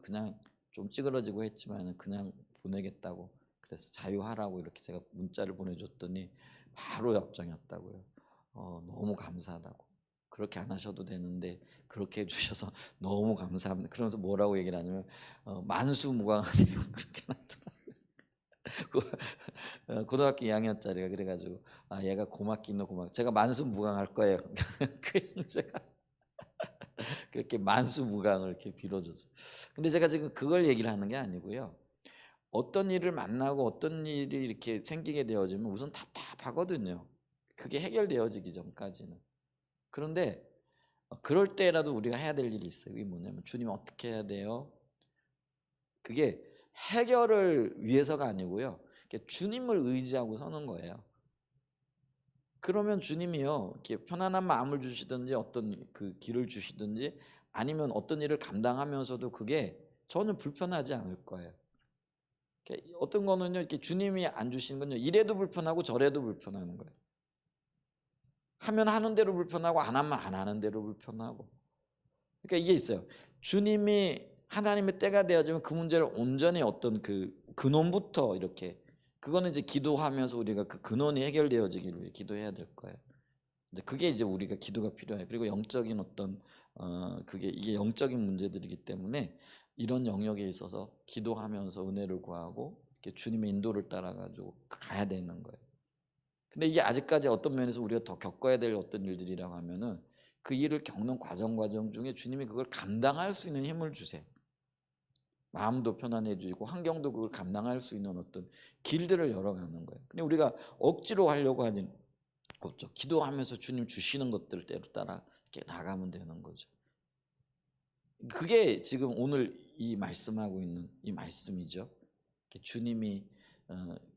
S1: 그냥 좀 찌그러지고 했지만 그냥 보내겠다고 그래서 자유하라고 이렇게 제가 문자를 보내줬더니 바로 답장이었다고요. 너무 감사하다고. 그렇게 안 하셔도 되는데 그렇게 해주셔서 너무 감사합니다. 그러면서 뭐라고 얘기를 하냐면 만수무강하세요. 그렇게 나더라고요. 고등학교 2학년짜리가 그래가지고 얘가 고맙기는 고맙. 제가 만수무강할 거예요. 그 제가 그렇게 만수무강을 이렇게 빌어줬어요. 근데 제가 지금 그걸 얘기를 하는 게 아니고요. 어떤 일을 만나고 어떤 일이 이렇게 생기게 되어지면 우선 답답하거든요. 그게 해결되어지기 전까지는. 그런데 그럴 때라도 우리가 해야 될 일이 있어요. 그게 뭐냐면 주님 어떻게 해야 돼요? 그게 해결을 위해서가 아니고요. 주님을 의지하고 서는 거예요. 그러면 주님이요, 이렇게 편안한 마음을 주시든지 어떤 그 길을 주시든지 아니면 어떤 일을 감당하면서도 그게 전혀 불편하지 않을 거예요. 어떤 거는요, 이렇게 주님이 안 주시는 건요, 이래도 불편하고 저래도 불편한 거예요. 하면 하는 대로 불편하고 안 하면 안 하는 대로 불편하고. 그러니까 이게 있어요. 주님이 하나님의 때가 되어지면 그 문제를 온전히 어떤 그 근원부터 이렇게 그거는 이제 기도하면서 우리가 그 근원이 해결되어지기를 위해 기도해야 될 거예요. 이제 그게 이제 우리가 기도가 필요해요. 그리고 영적인 어떤 그게 이게 영적인 문제들이기 때문에 이런 영역에 있어서 기도하면서 은혜를 구하고 이렇게 주님의 인도를 따라 가지고 가야 되는 거예요. 근데 이게 아직까지 어떤 면에서 우리가 더 겪어야 될 어떤 일들이라고 하면은 그 일을 겪는 과정 중에 주님이 그걸 감당할 수 있는 힘을 주세요. 마음도 편안해 주시고 환경도 그걸 감당할 수 있는 어떤 길들을 열어가는 거예요. 근데 우리가 억지로 하려고 하진 없죠. 기도하면서 주님 주시는 것들 때로 따라 이렇게 나가면 되는 거죠. 그게 지금 오늘 이 말씀하고 있는 이 말씀이죠. 주님이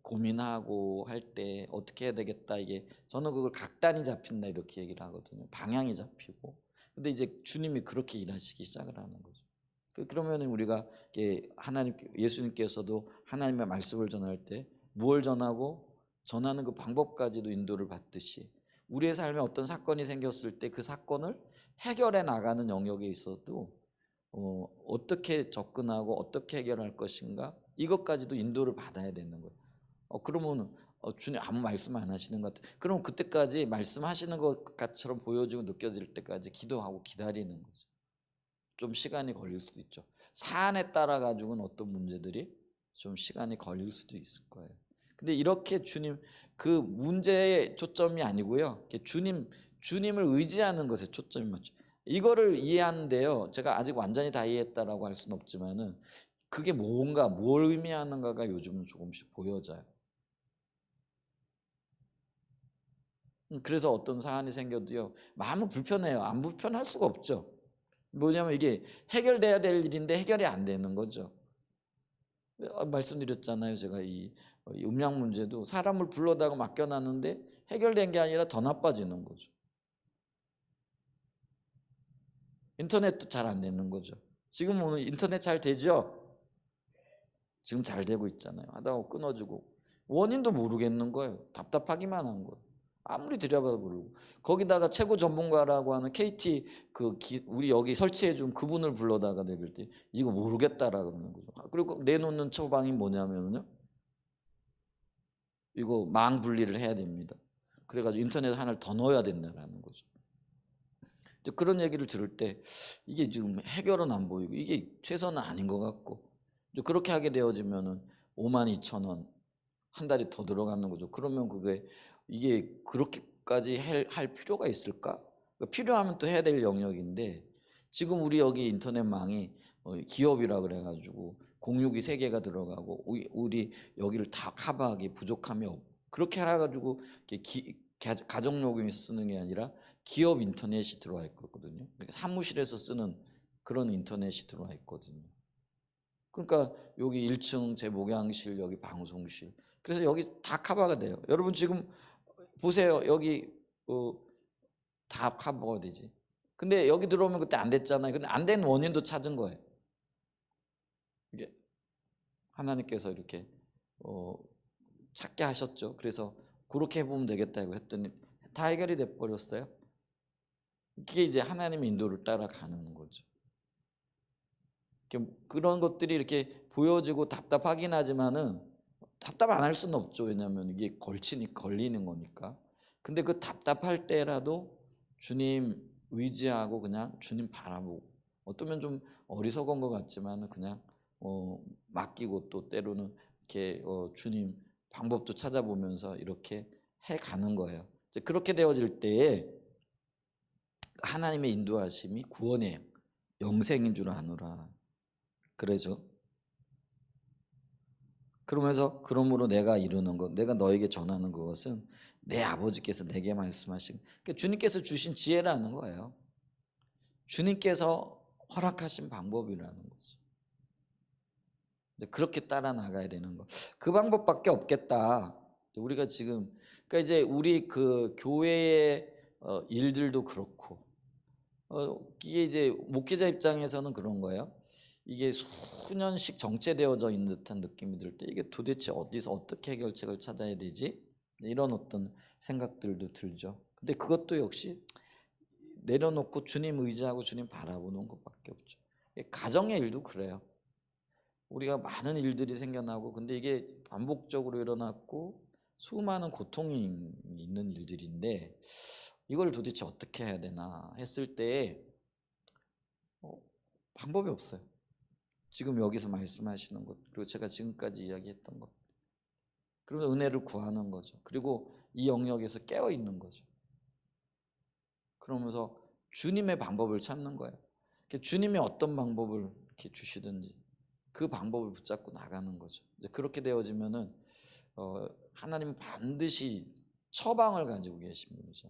S1: 고민하고 할 때 어떻게 해야 되겠다 이게 저는 그걸 각단이 잡힌다 이렇게 얘기를 하거든요. 방향이 잡히고. 근데 이제 주님이 그렇게 일하시기 시작을 하는 거죠. 그러면 우리가 하나님 예수님께서도 하나님의 말씀을 전할 때 무엇을 전하고 전하는 그 방법까지도 인도를 받듯이 우리의 삶에 어떤 사건이 생겼을 때 그 사건을 해결해 나가는 영역에 있어도 어떻게 접근하고 어떻게 해결할 것인가 이것까지도 인도를 받아야 되는 거예요. 그러면 주님 아무 말씀 안 하시는 것 같아요. 그럼 그때까지 말씀하시는 것처럼 보여지고 느껴질 때까지 기도하고 기다리는 거죠. 좀 시간이 걸릴 수도 있죠. 사안에 따라 가지고는 어떤 문제들이 좀 시간이 걸릴 수도 있을 거예요. 근데 이렇게 주님 그 문제의 초점이 아니고요. 주님을 의지하는 것에 초점이 맞죠. 이거를 이해하는데요. 제가 아직 완전히 다 이해했다라고 할 수는 없지만은 그게 뭔가 뭘 의미하는가가 요즘은 조금씩 보여져요. 그래서 어떤 사안이 생겨도요. 마음은 불편해요. 안 불편할 수가 없죠. 뭐냐면 이게 해결돼야 될 일인데 해결이 안 되는 거죠. 말씀드렸잖아요. 제가 이 음량 문제도 사람을 불러다가 맡겨놨는데 해결된 게 아니라 더 나빠지는 거죠. 인터넷도 잘 안 되는 거죠. 지금 오늘 인터넷 잘 되죠? 지금 잘 되고 있잖아요. 하다가 끊어지고 원인도 모르겠는 거예요. 답답하기만 한 거예요. 아무리 들여봐도 모르고 거기다가 최고 전문가라고 하는 KT 우리 여기 설치해 준 그분을 불러다가 내릴 때 이거 모르겠다라 그러는 거죠. 그리고 내놓는 처방이 뭐냐면요. 이거 망 분리를 해야 됩니다. 그래가지고 인터넷 하나를 더 넣어야 된다는 거죠. 그런 얘기를 들을 때 이게 지금 해결은 안 보이고 이게 최선은 아닌 것 같고 그렇게 하게 되어지면은 52,000원 한 달이 더 들어가는 거죠. 그러면 이게 그렇게까지 할 필요가 있을까? 필요하면 또 해야 될 영역인데 지금 우리 여기 인터넷망이 기업이라 그래가지고 공유기 3개가 들어가고 우리 여기를 다 커버하기 부족함이 없고 그렇게 해가지고 가정용이 쓰는 게 아니라 기업 인터넷이 들어와 있거든요. 사무실에서 쓰는 그런 인터넷이 들어와 있거든요. 그러니까 여기 1층 제 목양실, 여기 방송실. 그래서 여기 다 커버가 돼요. 여러분 지금 보세요. 여기 다 커버가 되지. 근데 여기 들어오면 그때 안 됐잖아요. 근데 안 된 원인도 찾은 거예요. 이게 하나님께서 이렇게 찾게 하셨죠. 그래서 그렇게 해보면 되겠다고 했더니 다 해결이 돼 버렸어요. 그게 이제 하나님의 인도를 따라가는 거죠. 그런 것들이 이렇게 보여지고 답답하긴 하지만은 답답 안 할 수는 없죠. 왜냐하면 이게 걸리는 거니까. 근데 그 답답할 때라도 주님 의지하고 그냥 주님 바라보고 어쩌면 좀 어리석은 것 같지만 그냥 맡기고 또 때로는 이렇게 주님 방법도 찾아보면서 이렇게 해가는 거예요. 이제 그렇게 되어질 때에 하나님의 인도하심이 구원이에요. 영생인 줄 아노라. 그러죠. 그러므로 내가 이루는 것, 내가 너에게 전하는 그것은 내 아버지께서 내게 말씀하신, 그러니까 주님께서 주신 지혜라는 거예요. 주님께서 허락하신 방법이라는 거죠. 그렇게 따라 나가야 되는 거. 그 방법밖에 없겠다. 우리가 지금, 그러니까 이제 우리 그 교회의 일들도 그렇고, 이게 이제 목회자 입장에서는 그런 거예요. 이게 수년씩 정체되어져 있는 듯한 느낌이 들 때 이게 도대체 어디서 어떻게 해결책을 찾아야 되지? 이런 어떤 생각들도 들죠. 근데 그것도 역시 내려놓고 주님 의지하고 주님 바라보는 것밖에 없죠. 가정의 일도 그래요. 우리가 많은 일들이 생겨나고 근데 이게 반복적으로 일어났고 수많은 고통이 있는 일들인데 이걸 도대체 어떻게 해야 되나 했을 때 방법이 없어요. 지금 여기서 말씀하시는 것 그리고 제가 지금까지 이야기했던 것 그러면 은혜를 구하는 거죠. 그리고 이 영역에서 깨어 있는 거죠. 그러면서 주님의 방법을 찾는 거예요. 주님이 어떤 방법을 이렇게 주시든지 그 방법을 붙잡고 나가는 거죠. 그렇게 되어지면은 하나님은 반드시 처방을 가지고 계신 분이죠.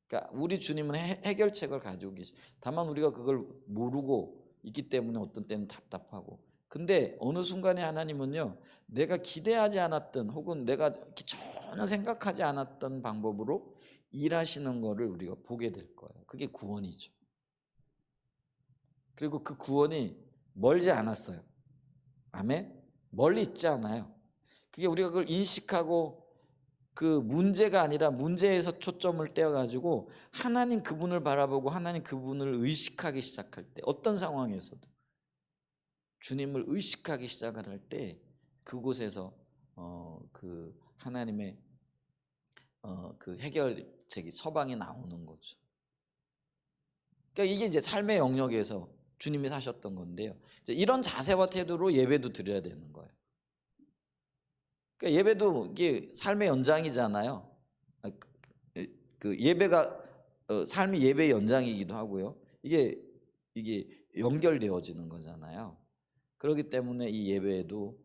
S1: 그러니까 우리 주님은 해결책을 가지고 계시. 다만 우리가 그걸 모르고 있기 때문에 어떤 때는 답답하고. 근데 어느 순간에 하나님은요, 내가 기대하지 않았던 혹은 내가 전혀 생각하지 않았던 방법으로 일하시는 거를 우리가 보게 될 거예요. 그게 구원이죠. 그리고 그 구원이 멀지 않았어요. 아멘? 멀리 있지 않아요. 그게 우리가 그걸 인식하고 그 문제가 아니라 문제에서 초점을 떼어가지고 하나님 그분을 바라보고 하나님 그분을 의식하기 시작할 때 어떤 상황에서도 주님을 의식하기 시작을 할 때 그곳에서 그 하나님의 그 해결책이 처방이 나오는 거죠. 그러니까 이게 이제 삶의 영역에서 주님이 사셨던 건데요. 이제 이런 자세와 태도로 예배도 드려야 되는 거예요. 그러니까 예배도 이게 삶의 연장이잖아요. 그 예배가 삶이 예배의 연장이기도 하고요. 이게 연결되어지는 거잖아요. 그렇기 때문에 이 예배에도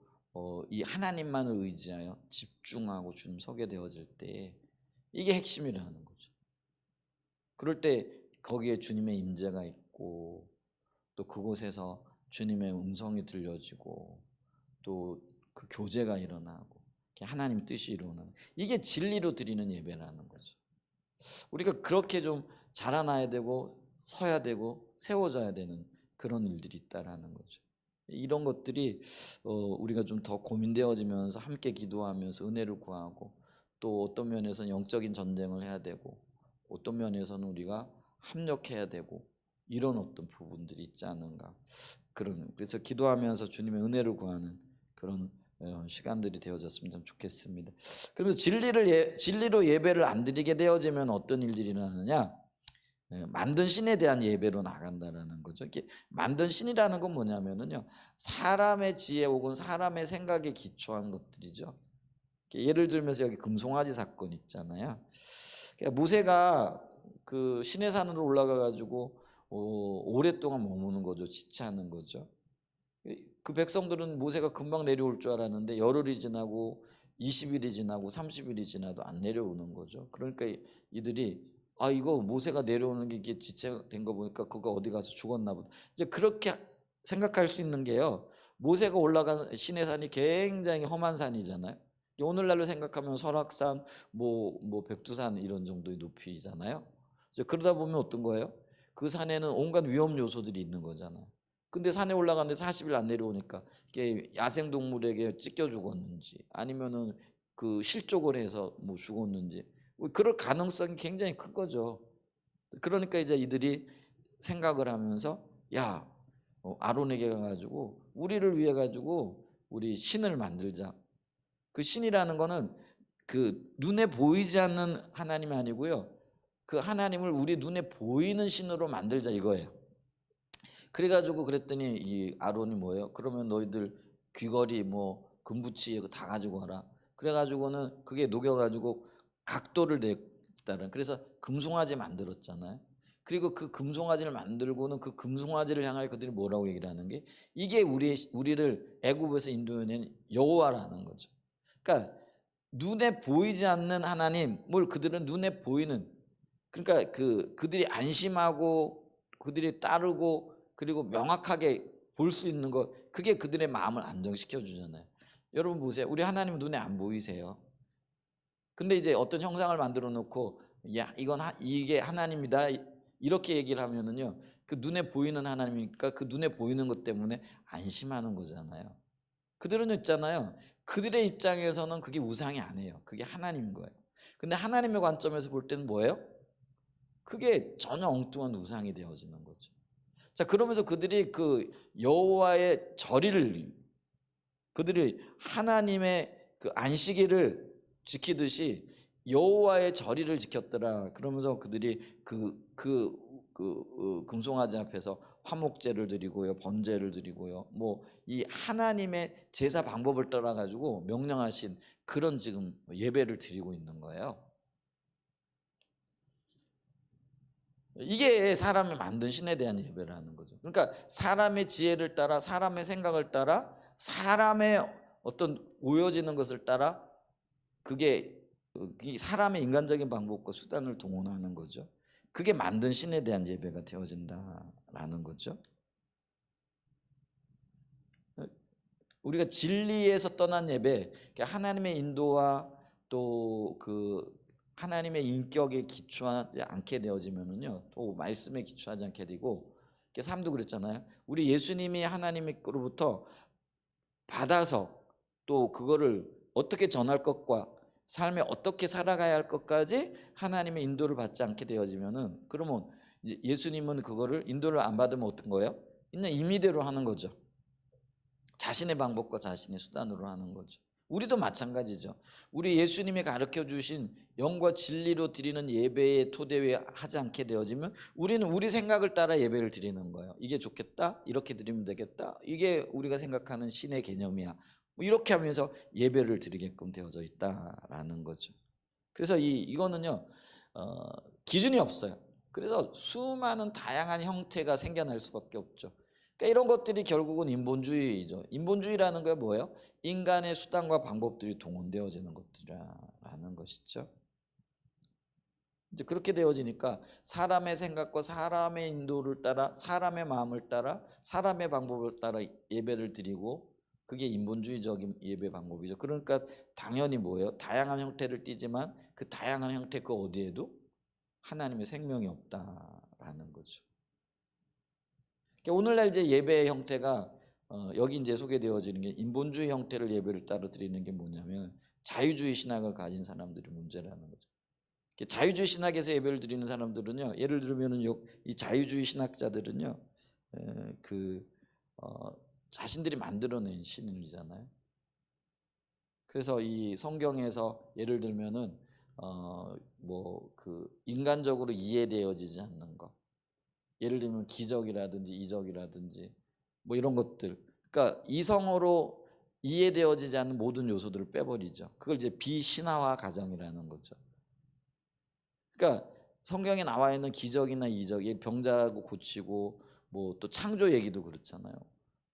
S1: 이 하나님만을 의지하여 집중하고 주님 서게 되어질 때 이게 핵심이라는 거죠. 그럴 때 거기에 주님의 임재가 있고 또 그곳에서 주님의 음성이 들려지고 또 그 교제가 일어나고 하나님 뜻이 일어나는 이게 진리로 드리는 예배라는 거죠. 우리가 그렇게 좀 자라나야 되고 서야 되고 세워져야 되는 그런 일들이 있다라는 거죠. 이런 것들이 우리가 좀 더 고민되어지면서 함께 기도하면서 은혜를 구하고 또 어떤 면에서는 영적인 전쟁을 해야 되고 어떤 면에서는 우리가 합력해야 되고 이런 어떤 부분들이 있지 않은가. 그래서 기도하면서 주님의 은혜를 구하는 그런 시간들이 되어졌으면 좀 좋겠습니다. 그러면서 진리로 예배를 안 드리게 되어지면 어떤 일들이 일어나느냐? 만든 신에 대한 예배로 나간다라는 거죠. 이게 만든 신이라는 건 뭐냐면은요, 사람의 지혜 혹은 사람의 생각에 기초한 것들이죠. 예를 들면서 여기 금송아지 사건 있잖아요. 그러니까 모세가 그 시내산으로 올라가 가지고 오랫동안 머무는 거죠. 지체하는 거죠. 그 백성들은 모세가 금방 내려올 줄 알았는데 열흘이 지나고 20일이 지나고 30일이 지나도 안 내려오는 거죠. 그러니까 이들이 이거 모세가 내려오는 게 이게 지체된 거 보니까 그거 어디 가서 죽었나 보다. 이제 그렇게 생각할 수 있는 게요. 모세가 올라간 시내산이 굉장히 험한 산이잖아요. 오늘날로 생각하면 설악산, 뭐 백두산 이런 정도의 높이잖아요. 그러다 보면 어떤 거예요? 그 산에는 온갖 위험 요소들이 있는 거잖아요. 근데 산에 올라갔는데 40일 안 내려오니까 이게 야생 동물에게 찢겨 죽었는지 아니면은 그 실족을 해서 뭐 죽었는지 그럴 가능성이 굉장히 큰 거죠. 그러니까 이제 이들이 생각을 하면서 야, 아론에게 가가지고 우리를 위해 가지고 우리 신을 만들자. 그 신이라는 거는 그 눈에 보이지 않는 하나님이 아니고요. 그 하나님을 우리 눈에 보이는 신으로 만들자 이거예요. 그래가지고 그랬더니 이 아론이 뭐예요? 그러면 너희들 귀걸이 뭐 금부치 다 가지고 와라. 그래가지고는 그게 녹여가지고 각도를 냈다는. 그래서 금송아지 만들었잖아요. 그리고 그 금송아지를 만들고는 그 금송아지를 향하여 그들이 뭐라고 얘기를 하는 게 이게 우리를 애굽에서 인도해낸 여호와라는 거죠. 그러니까 눈에 보이지 않는 하나님을 그들은 눈에 보이는 그러니까 그들이 안심하고 그들이 따르고 그리고 명확하게 볼 수 있는 것 그게 그들의 마음을 안정시켜 주잖아요. 여러분 보세요. 우리 하나님 눈에 안 보이세요. 근데 이제 어떤 형상을 만들어 놓고 야 이게 하나님이다 이렇게 얘기를 하면은요. 그 눈에 보이는 하나님이니까 그 눈에 보이는 것 때문에 안심하는 거잖아요. 그들은 있잖아요. 그들의 입장에서는 그게 우상이 아니에요. 그게 하나님인 거예요. 근데 하나님의 관점에서 볼 때는 뭐예요? 그게 전혀 엉뚱한 우상이 되어지는 거죠. 자, 그러면서 그들이 그 여호와의 절일 그들이 하나님의 그 안식일을 지키듯이 여호와의 절일을 지켰더라. 그러면서 그들이 금송아지 앞에서 화목제를 드리고요, 번제를 드리고요. 뭐 이 하나님의 제사 방법을 따라 가지고 명령하신 그런 지금 예배를 드리고 있는 거예요. 이게 사람이 만든 신에 대한 예배라는 거죠. 그러니까 사람의 지혜를 따라 사람의 생각을 따라 사람의 어떤 오여지는 것을 따라 그게 이 사람의 인간적인 방법과 수단을 동원하는 거죠. 그게 만든 신에 대한 예배가 되어진다라는 거죠. 우리가 진리에서 떠난 예배, 하나님의 인도와 또 그 하나님의 인격에 기초하지 않게 되어지면은요, 또 말씀에 기초하지 않게 되고, 삶도 그랬잖아요. 우리 예수님이 하나님으로부터 받아서 또 그거를 어떻게 전할 것과 삶에 어떻게 살아가야 할 것까지 하나님의 인도를 받지 않게 되어지면은, 그러면 예수님은 그거를 인도를 안 받으면 어떤 거예요? 그냥 임의대로 하는 거죠. 자신의 방법과 자신의 수단으로 하는 거죠. 우리도 마찬가지죠. 우리 예수님이 가르쳐 주신 영과 진리로 드리는 예배의 토대에 하지 않게 되어지면 우리는 우리 생각을 따라 예배를 드리는 거예요. 이게 좋겠다, 이렇게 드리면 되겠다, 이게 우리가 생각하는 신의 개념이야. 뭐 이렇게 하면서 예배를 드리게끔 되어져 있다라는 거죠. 그래서 이거는요 기준이 없어요. 그래서 수많은 다양한 형태가 생겨날 수밖에 없죠. 그러니까 이런 것들이 결국은 인본주의죠. 인본주의라는 게 뭐예요? 인간의 수단과 방법들이 동원되어지는 것들이라는 것이죠. 이제 그렇게 되어지니까 사람의 생각과 사람의 인도를 따라 사람의 마음을 따라 사람의 방법을 따라 예배를 드리고 그게 인본주의적인 예배 방법이죠. 그러니까 당연히 뭐예요? 다양한 형태를 띠지만 그 다양한 형태 그 어디에도 하나님의 생명이 없다라는 거죠. 그러니까 오늘날 이제 예배의 형태가 여기 이제 소개되어지는 게 인본주의 형태를 예배를 따라 드리는 게 뭐냐면 자유주의 신학을 가진 사람들이 문제라는 거죠. 자유주의 신학에서 예배를 드리는 사람들은요, 예를 들면은 이 자유주의 신학자들은요, 자신들이 만들어낸 신이잖아요. 그래서 이 성경에서 예를 들면은 인간적으로 이해되어지지 않는 것, 예를 들면 기적이라든지 이적이라든지 뭐 이런 것들, 그러니까 이성으로 이해되어지지 않는 모든 요소들을 빼버리죠. 그걸 이제 비신화화 가정이라는 거죠. 그러니까 성경에 나와 있는 기적이나 이적이 병자고 고치고 뭐 또 창조 얘기도 그렇잖아요.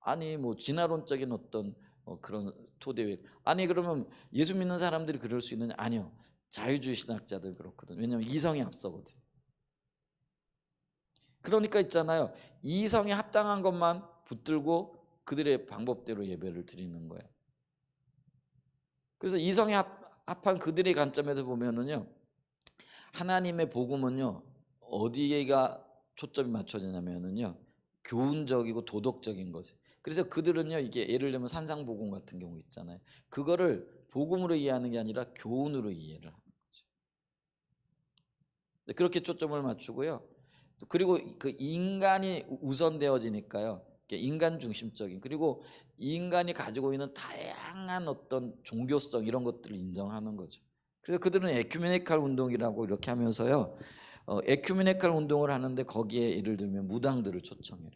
S1: 아니 뭐 진화론적인 어떤 그런 토대 아니 그러면 예수 믿는 사람들이 그럴 수 있느냐? 아니요. 자유주의 신학자들 그렇거든. 왜냐하면 이성이 앞서거든. 그러니까 있잖아요. 이성에 합당한 것만 붙들고 그들의 방법대로 예배를 드리는 거예요. 그래서 이성에 합한 그들의 관점에서 보면은요. 하나님의 복음은요. 어디에가 초점이 맞춰지냐면은요. 교훈적이고 도덕적인 것에. 그래서 그들은요. 이게 예를 들면 산상복음 같은 경우 있잖아요. 그거를 복음으로 이해하는 게 아니라 교훈으로 이해를 하는 거죠. 그렇게 초점을 맞추고요. 그리고 그 인간이 우선되어지니까요. 인간 중심적인 그리고 인간이 가지고 있는 다양한 어떤 종교성 이런 것들을 인정하는 거죠. 그래서 그들은 에큐메니칼 운동이라고 이렇게 하면서요. 에큐메니칼 운동을 하는데 거기에 예를 들면 무당들을 초청해요.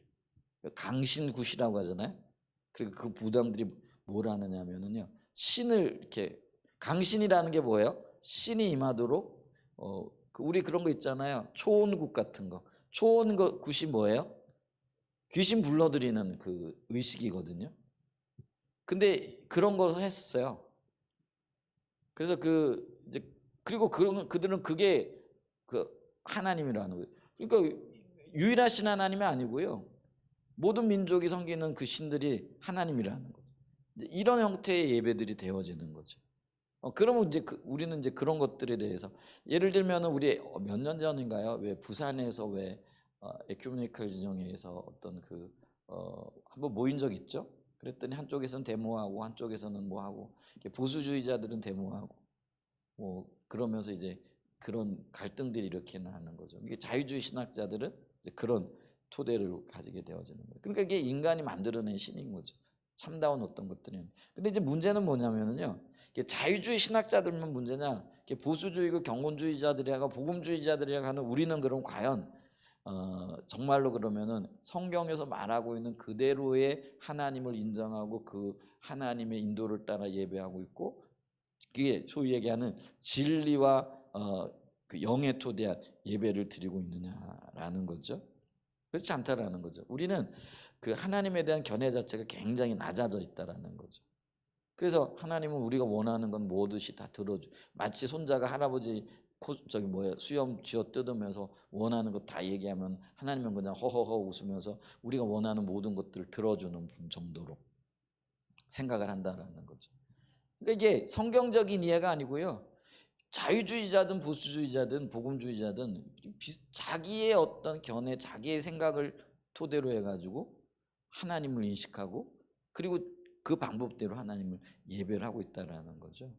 S1: 강신굿이라고 하잖아요. 그리고 그 무당들이 뭘 하느냐면은요. 신을 이렇게 강신이라는 게 뭐예요? 신이 임하도록 우리 그런 거 있잖아요. 초혼굿 같은 거. 초혼굿이 뭐예요? 귀신 불러들이는 그 의식이거든요. 근데 그런 걸 했어요. 그래서 그리고 그들은 그게 그 하나님이라는 거예요. 그러니까 유일하신 하나님이 아니고요. 모든 민족이 섬기는 그 신들이 하나님이라는 거죠. 이런 형태의 예배들이 되어지는 거죠. 그러면 이제 우리는 이제 그런 것들에 대해서 예를 들면은 우리 몇 년 전인가요? 왜 부산에서 왜 에큐메니컬 진영회에서 어떤 한번 모인 적 있죠? 그랬더니 한쪽에서는 데모하고 한쪽에서는 뭐 하고 보수주의자들은 데모하고 뭐 그러면서 이제 그런 갈등들이 일으키는 하는 거죠. 이게 자유주의 신학자들은 이제 그런 토대를 가지게 되어지는 거예요. 그러니까 이게 인간이 만들어낸 신인 거죠. 참다운 어떤 것들은. 근데 이제 문제는 뭐냐면은요. 자유주의 신학자들만 문제냐? 보수주의고 경건주의자들이라고 복음주의자들이라고 하는 우리는 그럼 과연 정말로 그러면은 성경에서 말하고 있는 그대로의 하나님을 인정하고 그 하나님의 인도를 따라 예배하고 있고 그게 소위 얘기하는 진리와 그 영의 토대한 예배를 드리고 있느냐라는 거죠. 그렇지 않다라는 거죠. 우리는 그 하나님에 대한 견해 자체가 굉장히 낮아져 있다라는 거죠. 그래서 하나님은 우리가 원하는 건 뭐든지 다 들어줘. 마치 손자가 할아버지 수염 쥐어 뜯으면서 원하는 거 다 얘기하면 하나님은 그냥 허허허 웃으면서 우리가 원하는 모든 것들을 들어주는 정도로 생각을 한다라는 거죠. 그러니까 이게 성경적인 이해가 아니고요. 자유주의자든 보수주의자든 복음주의자든 자기의 어떤 견해, 자기의 생각을 토대로 해가지고 하나님을 인식하고 그리고 그 방법대로 하나님을 예배를 하고 있다라는 거죠.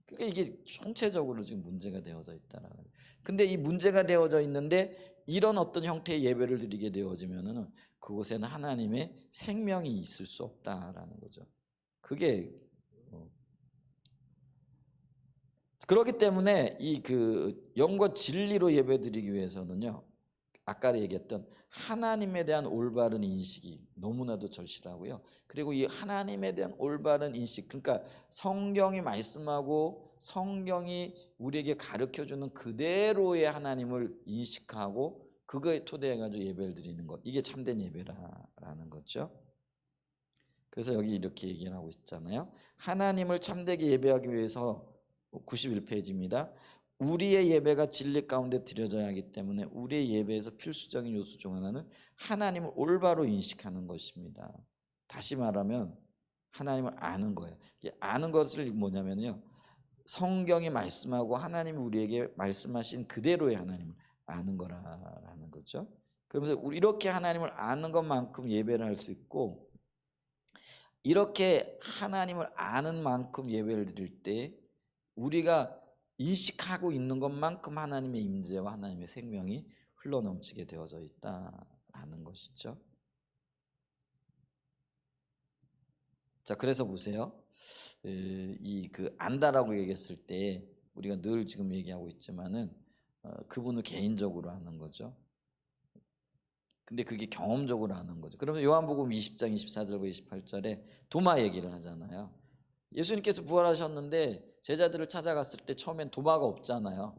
S1: 그러니까 이게 총체적으로 지금 문제가 되어져 있다라는 거예요. 근데 이 문제가 되어져 있는데 이런 어떤 형태의 예배를 드리게 되어지면은 그곳에는 하나님의 생명이 있을 수 없다라는 거죠. 그게 그렇기 때문에 이 영과 진리로 예배드리기 위해서는요 아까 얘기했던 하나님에 대한 올바른 인식이 너무나도 절실하고요. 그리고 이 하나님에 대한 올바른 인식, 그러니까 성경이 말씀하고 성경이 우리에게 가르쳐주는 그대로의 하나님을 인식하고 그거에 토대해가지고 예배를 드리는 것, 이게 참된 예배라는 거죠. 그래서 여기 이렇게 얘기를 하고 있잖아요. 하나님을 참되게 예배하기 위해서 91페이지입니다. 우리의 예배가 진리 가운데 드려져야 하기 때문에 우리의 예배에서 필수적인 요소 중 하나는 하나님을 올바로 인식하는 것입니다. 다시 말하면 하나님을 아는 거예요. 아는 것을 뭐냐면요, 성경이 말씀하고 하나님이 우리에게 말씀하신 그대로의 하나님을 아는 거라는 거죠. 그러면서 이렇게 하나님을 아는 것만큼 예배를 할 수 있고, 이렇게 하나님을 아는 만큼 예배를 드릴 때 우리가 인식하고 있는 것만큼 하나님의 임재와 하나님의 생명이 흘러넘치게 되어져 있다라는 것이죠. 자, 그래서 보세요. 이 그 안다라고 얘기했을 때 우리가 늘 지금 얘기하고 있지만은 그분을 개인적으로 아는 거죠. 근데 그게 경험적으로 아는 거죠. 그러면 요한복음 20장 24절과 28절에 도마 얘기를 하잖아요. 예수님께서 부활하셨는데 제자들을 찾아갔을 때 처음엔 도마가 없잖아요.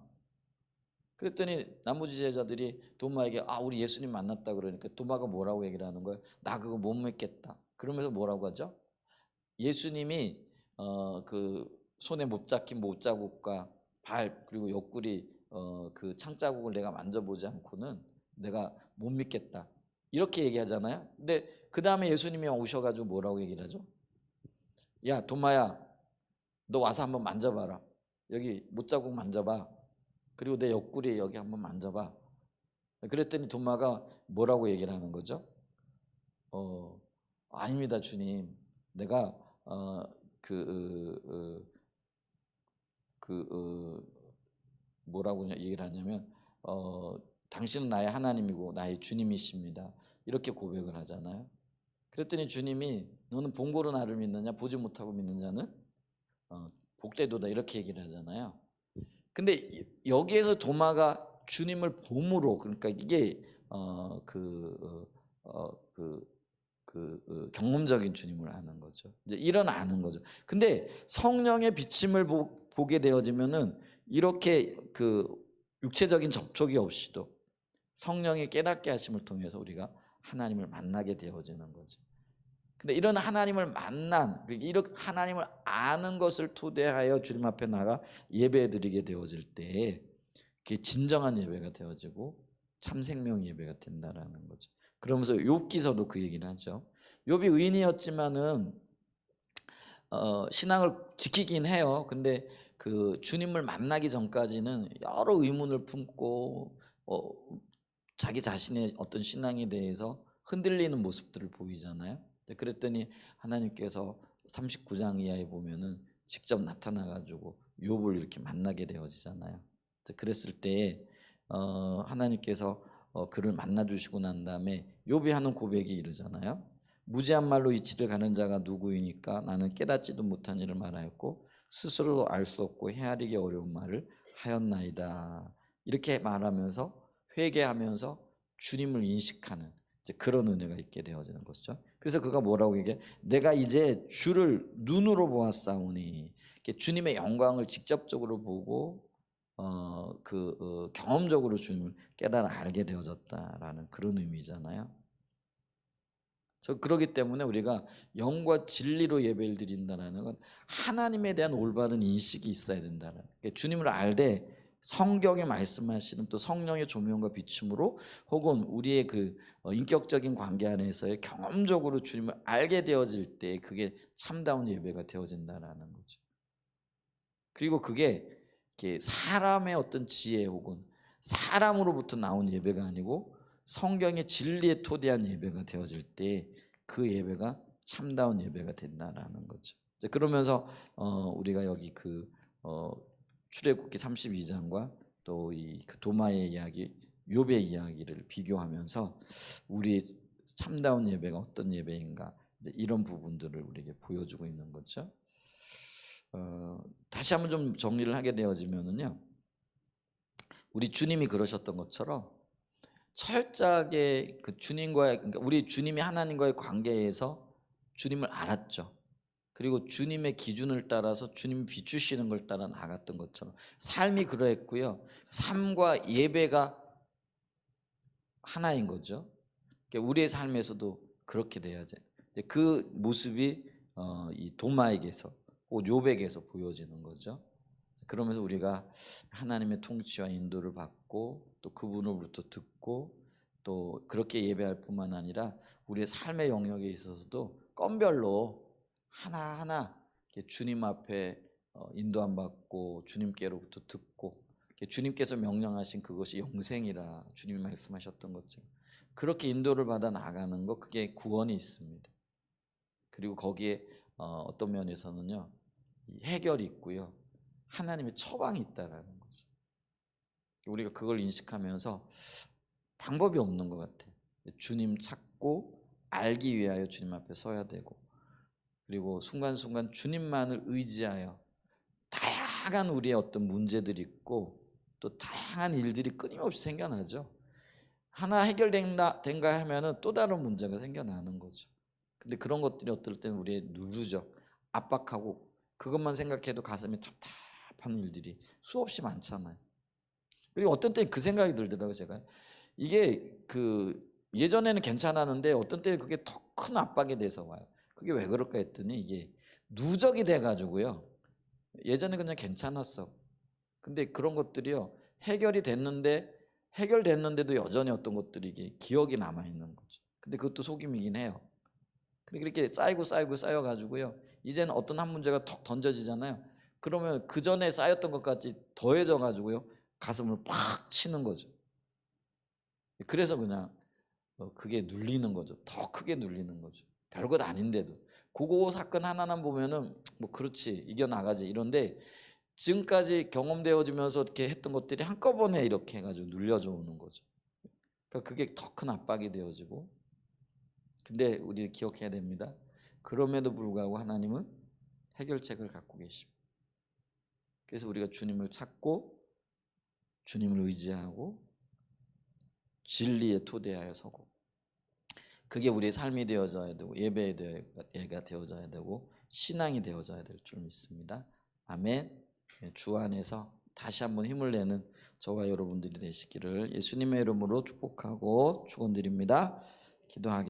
S1: 그랬더니 나머지 제자들이 도마에게 우리 예수님 만났다 그러니까 도마가 뭐라고 얘기를 하는 거예요? 나 그거 못 믿겠다. 그러면서 뭐라고 하죠? 예수님이 그 손에 못 잡힌 못자국과 발 그리고 옆구리 그 창자국을 내가 만져보지 않고는 내가 못 믿겠다. 이렇게 얘기하잖아요. 근데 그 다음에 예수님이 오셔가지고 뭐라고 얘기를 하죠? 야 도마야, 너 와서 한번 만져봐라. 여기 못자국 만져봐. 그리고 내 옆구리 여기 한번 만져봐. 그랬더니 도마가 뭐라고 얘기를 하는 거죠? 아닙니다 주님. 내가 뭐라고 얘기를 하냐면 당신은 나의 하나님이고 나의 주님이십니다. 이렇게 고백을 하잖아요. 그랬더니 주님이 너는 본고로 나를 믿느냐 보지 못하고 믿는 자는 복되도다 이렇게 얘기를 하잖아요. 근데 여기에서 도마가 주님을 봄으로, 그러니까 이게 경험적인 주님을 아는 거죠. 이제 이런 아는 거죠. 근데 성령의 비침을 보게 되어지면은 이렇게 그 육체적인 접촉이 없이도 성령의 깨닫게 하심을 통해서 우리가 하나님을 만나게 되어지는 거죠. 근데 이런 하나님을 이런 하나님을 아는 것을 토대하여 주님 앞에 나가 예배드리게 되어질 때 그게 진정한 예배가 되어지고 참 생명 예배가 된다라는 거죠. 그러면서 욥기서도 그 얘기를 하죠. 욥이 의인이었지만은 신앙을 지키긴 해요. 근데 그 주님을 만나기 전까지는 여러 의문을 품고 자기 자신의 어떤 신앙에 대해서 흔들리는 모습들을 보이잖아요. 그랬더니 하나님께서 39장 이하에 보면은 직접 나타나 가지고 욥을 이렇게 만나게 되어지잖아요. 그랬을 때 하나님께서 그를 만나 주시고 난 다음에 욥이 하는 고백이 이르잖아요. 무지한 말로 이치를 가는 자가 누구이니까 나는 깨닫지도 못한 일을 말하였고 스스로 알 수 없고 헤아리기 어려운 말을 하였나이다. 이렇게 말하면서 회개하면서 주님을 인식하는 그런 은혜가 있게 되어지는 것이죠. 그래서 그가 뭐라고 얘기해? 내가 이제 주를 눈으로 보았사오니, 주님의 영광을 직접적으로 보고 경험적으로 주님을 깨달아 알게 되어졌다라는 그런 의미잖아요. 그러기 때문에 우리가 영과 진리로 예배를 드린다는 건 하나님에 대한 올바른 인식이 있어야 된다는. 주님을 알되 성경에 말씀하시는 또 성령의 조명과 비춤으로 혹은 우리의 그 인격적인 관계 안에서의 경험적으로 주님을 알게 되어질 때 그게 참다운 예배가 되어진다라는 거죠. 그리고 그게 사람의 어떤 지혜 혹은 사람으로부터 나온 예배가 아니고 성경의 진리에 토대한 예배가 되어질 때 그 예배가 참다운 예배가 된다라는 거죠. 그러면서 우리가 여기 출애굽기 32장과 또 이 도마의 이야기, 욥의 이야기를 비교하면서 우리 참다운 예배가 어떤 예배인가 이런 부분들을 우리에게 보여주고 있는 거죠. 다시 한번 좀 정리를 하게 되어지면은요, 우리 주님이 그러셨던 것처럼 철저하게 그 주님과의, 그러니까 우리 주님이 하나님과의 관계에서 주님을 알았죠. 그리고 주님의 기준을 따라서 주님이 비추시는 걸 따라 나갔던 것처럼 삶이 그러했고요. 삶과 예배가 하나인 거죠. 그러니까 우리의 삶에서도 그렇게 돼야죠. 그 모습이 이 도마에게서 혹은 욥에게서 보여지는 거죠. 그러면서 우리가 하나님의 통치와 인도를 받고 또 그분으로부터 듣고 또 그렇게 예배할 뿐만 아니라 우리의 삶의 영역에 있어서도 건별로 하나하나 주님 앞에 인도함 받고 주님께로부터 듣고 주님께서 명령하신 그것이 영생이라 주님이 말씀하셨던 것처럼 그렇게 인도를 받아 나가는 것, 그게 구원이 있습니다. 그리고 거기에 어떤 면에서는요, 해결이 있고요, 하나님의 처방이 있다라는 거죠. 우리가 그걸 인식하면서 방법이 없는 것 같아요. 주님 찾고 알기 위하여 주님 앞에 서야 되고, 그리고 순간순간 주님만을 의지하여 다양한 우리의 어떤 문제들이 있고 또 다양한 일들이 끊임없이 생겨나죠. 하나 해결된가 하면은 또 다른 문제가 생겨나는 거죠. 근데 그런 것들이 어떨 때는 우리의 누르적, 압박하고 그것만 생각해도 가슴이 답답한 일들이 수없이 많잖아요. 그리고 어떤 때는 그 생각이 들더라고요. 제가 이게 그 예전에는 괜찮았는데 어떤 때는 그게 더 큰 압박이 돼서 와요. 그게 왜 그럴까 했더니 이게 누적이 돼가지고요. 예전에 그냥 괜찮았어. 근데 그런 것들이요, 해결됐는데도 여전히 어떤 것들이 이게 기억이 남아 있는 거죠. 근데 그것도 속임이긴 해요. 근데 그렇게 쌓여가지고요, 이제는 어떤 한 문제가 턱 던져지잖아요. 그러면 그 전에 쌓였던 것까지 더해져 가지고요, 가슴을 팍 치는 거죠. 그래서 그냥 그게 눌리는 거죠. 더 크게 눌리는 거죠. 별것 아닌데도 그거 사건 하나만 보면은 뭐 그렇지, 이겨나가지 이런데 지금까지 경험되어지면서 이렇게 했던 것들이 한꺼번에 이렇게 해가지고 눌려져 오는 거죠. 그러니까 그게 더 큰 압박이 되어지고, 근데 우리 기억해야 됩니다. 그럼에도 불구하고 하나님은 해결책을 갖고 계십니다. 그래서 우리가 주님을 찾고 주님을 의지하고 진리에 토대하여 서고, 그게 우리의 삶이 되어져야 되고 예배가 되어져야 되고 신앙이 되어져야 될 줄 믿습니다. 아멘. 주 안에서 다시 한번 힘을 내는 저와 여러분들이 되시기를 예수님의 이름으로 축복하고 축원드립니다. 기도하겠습니다.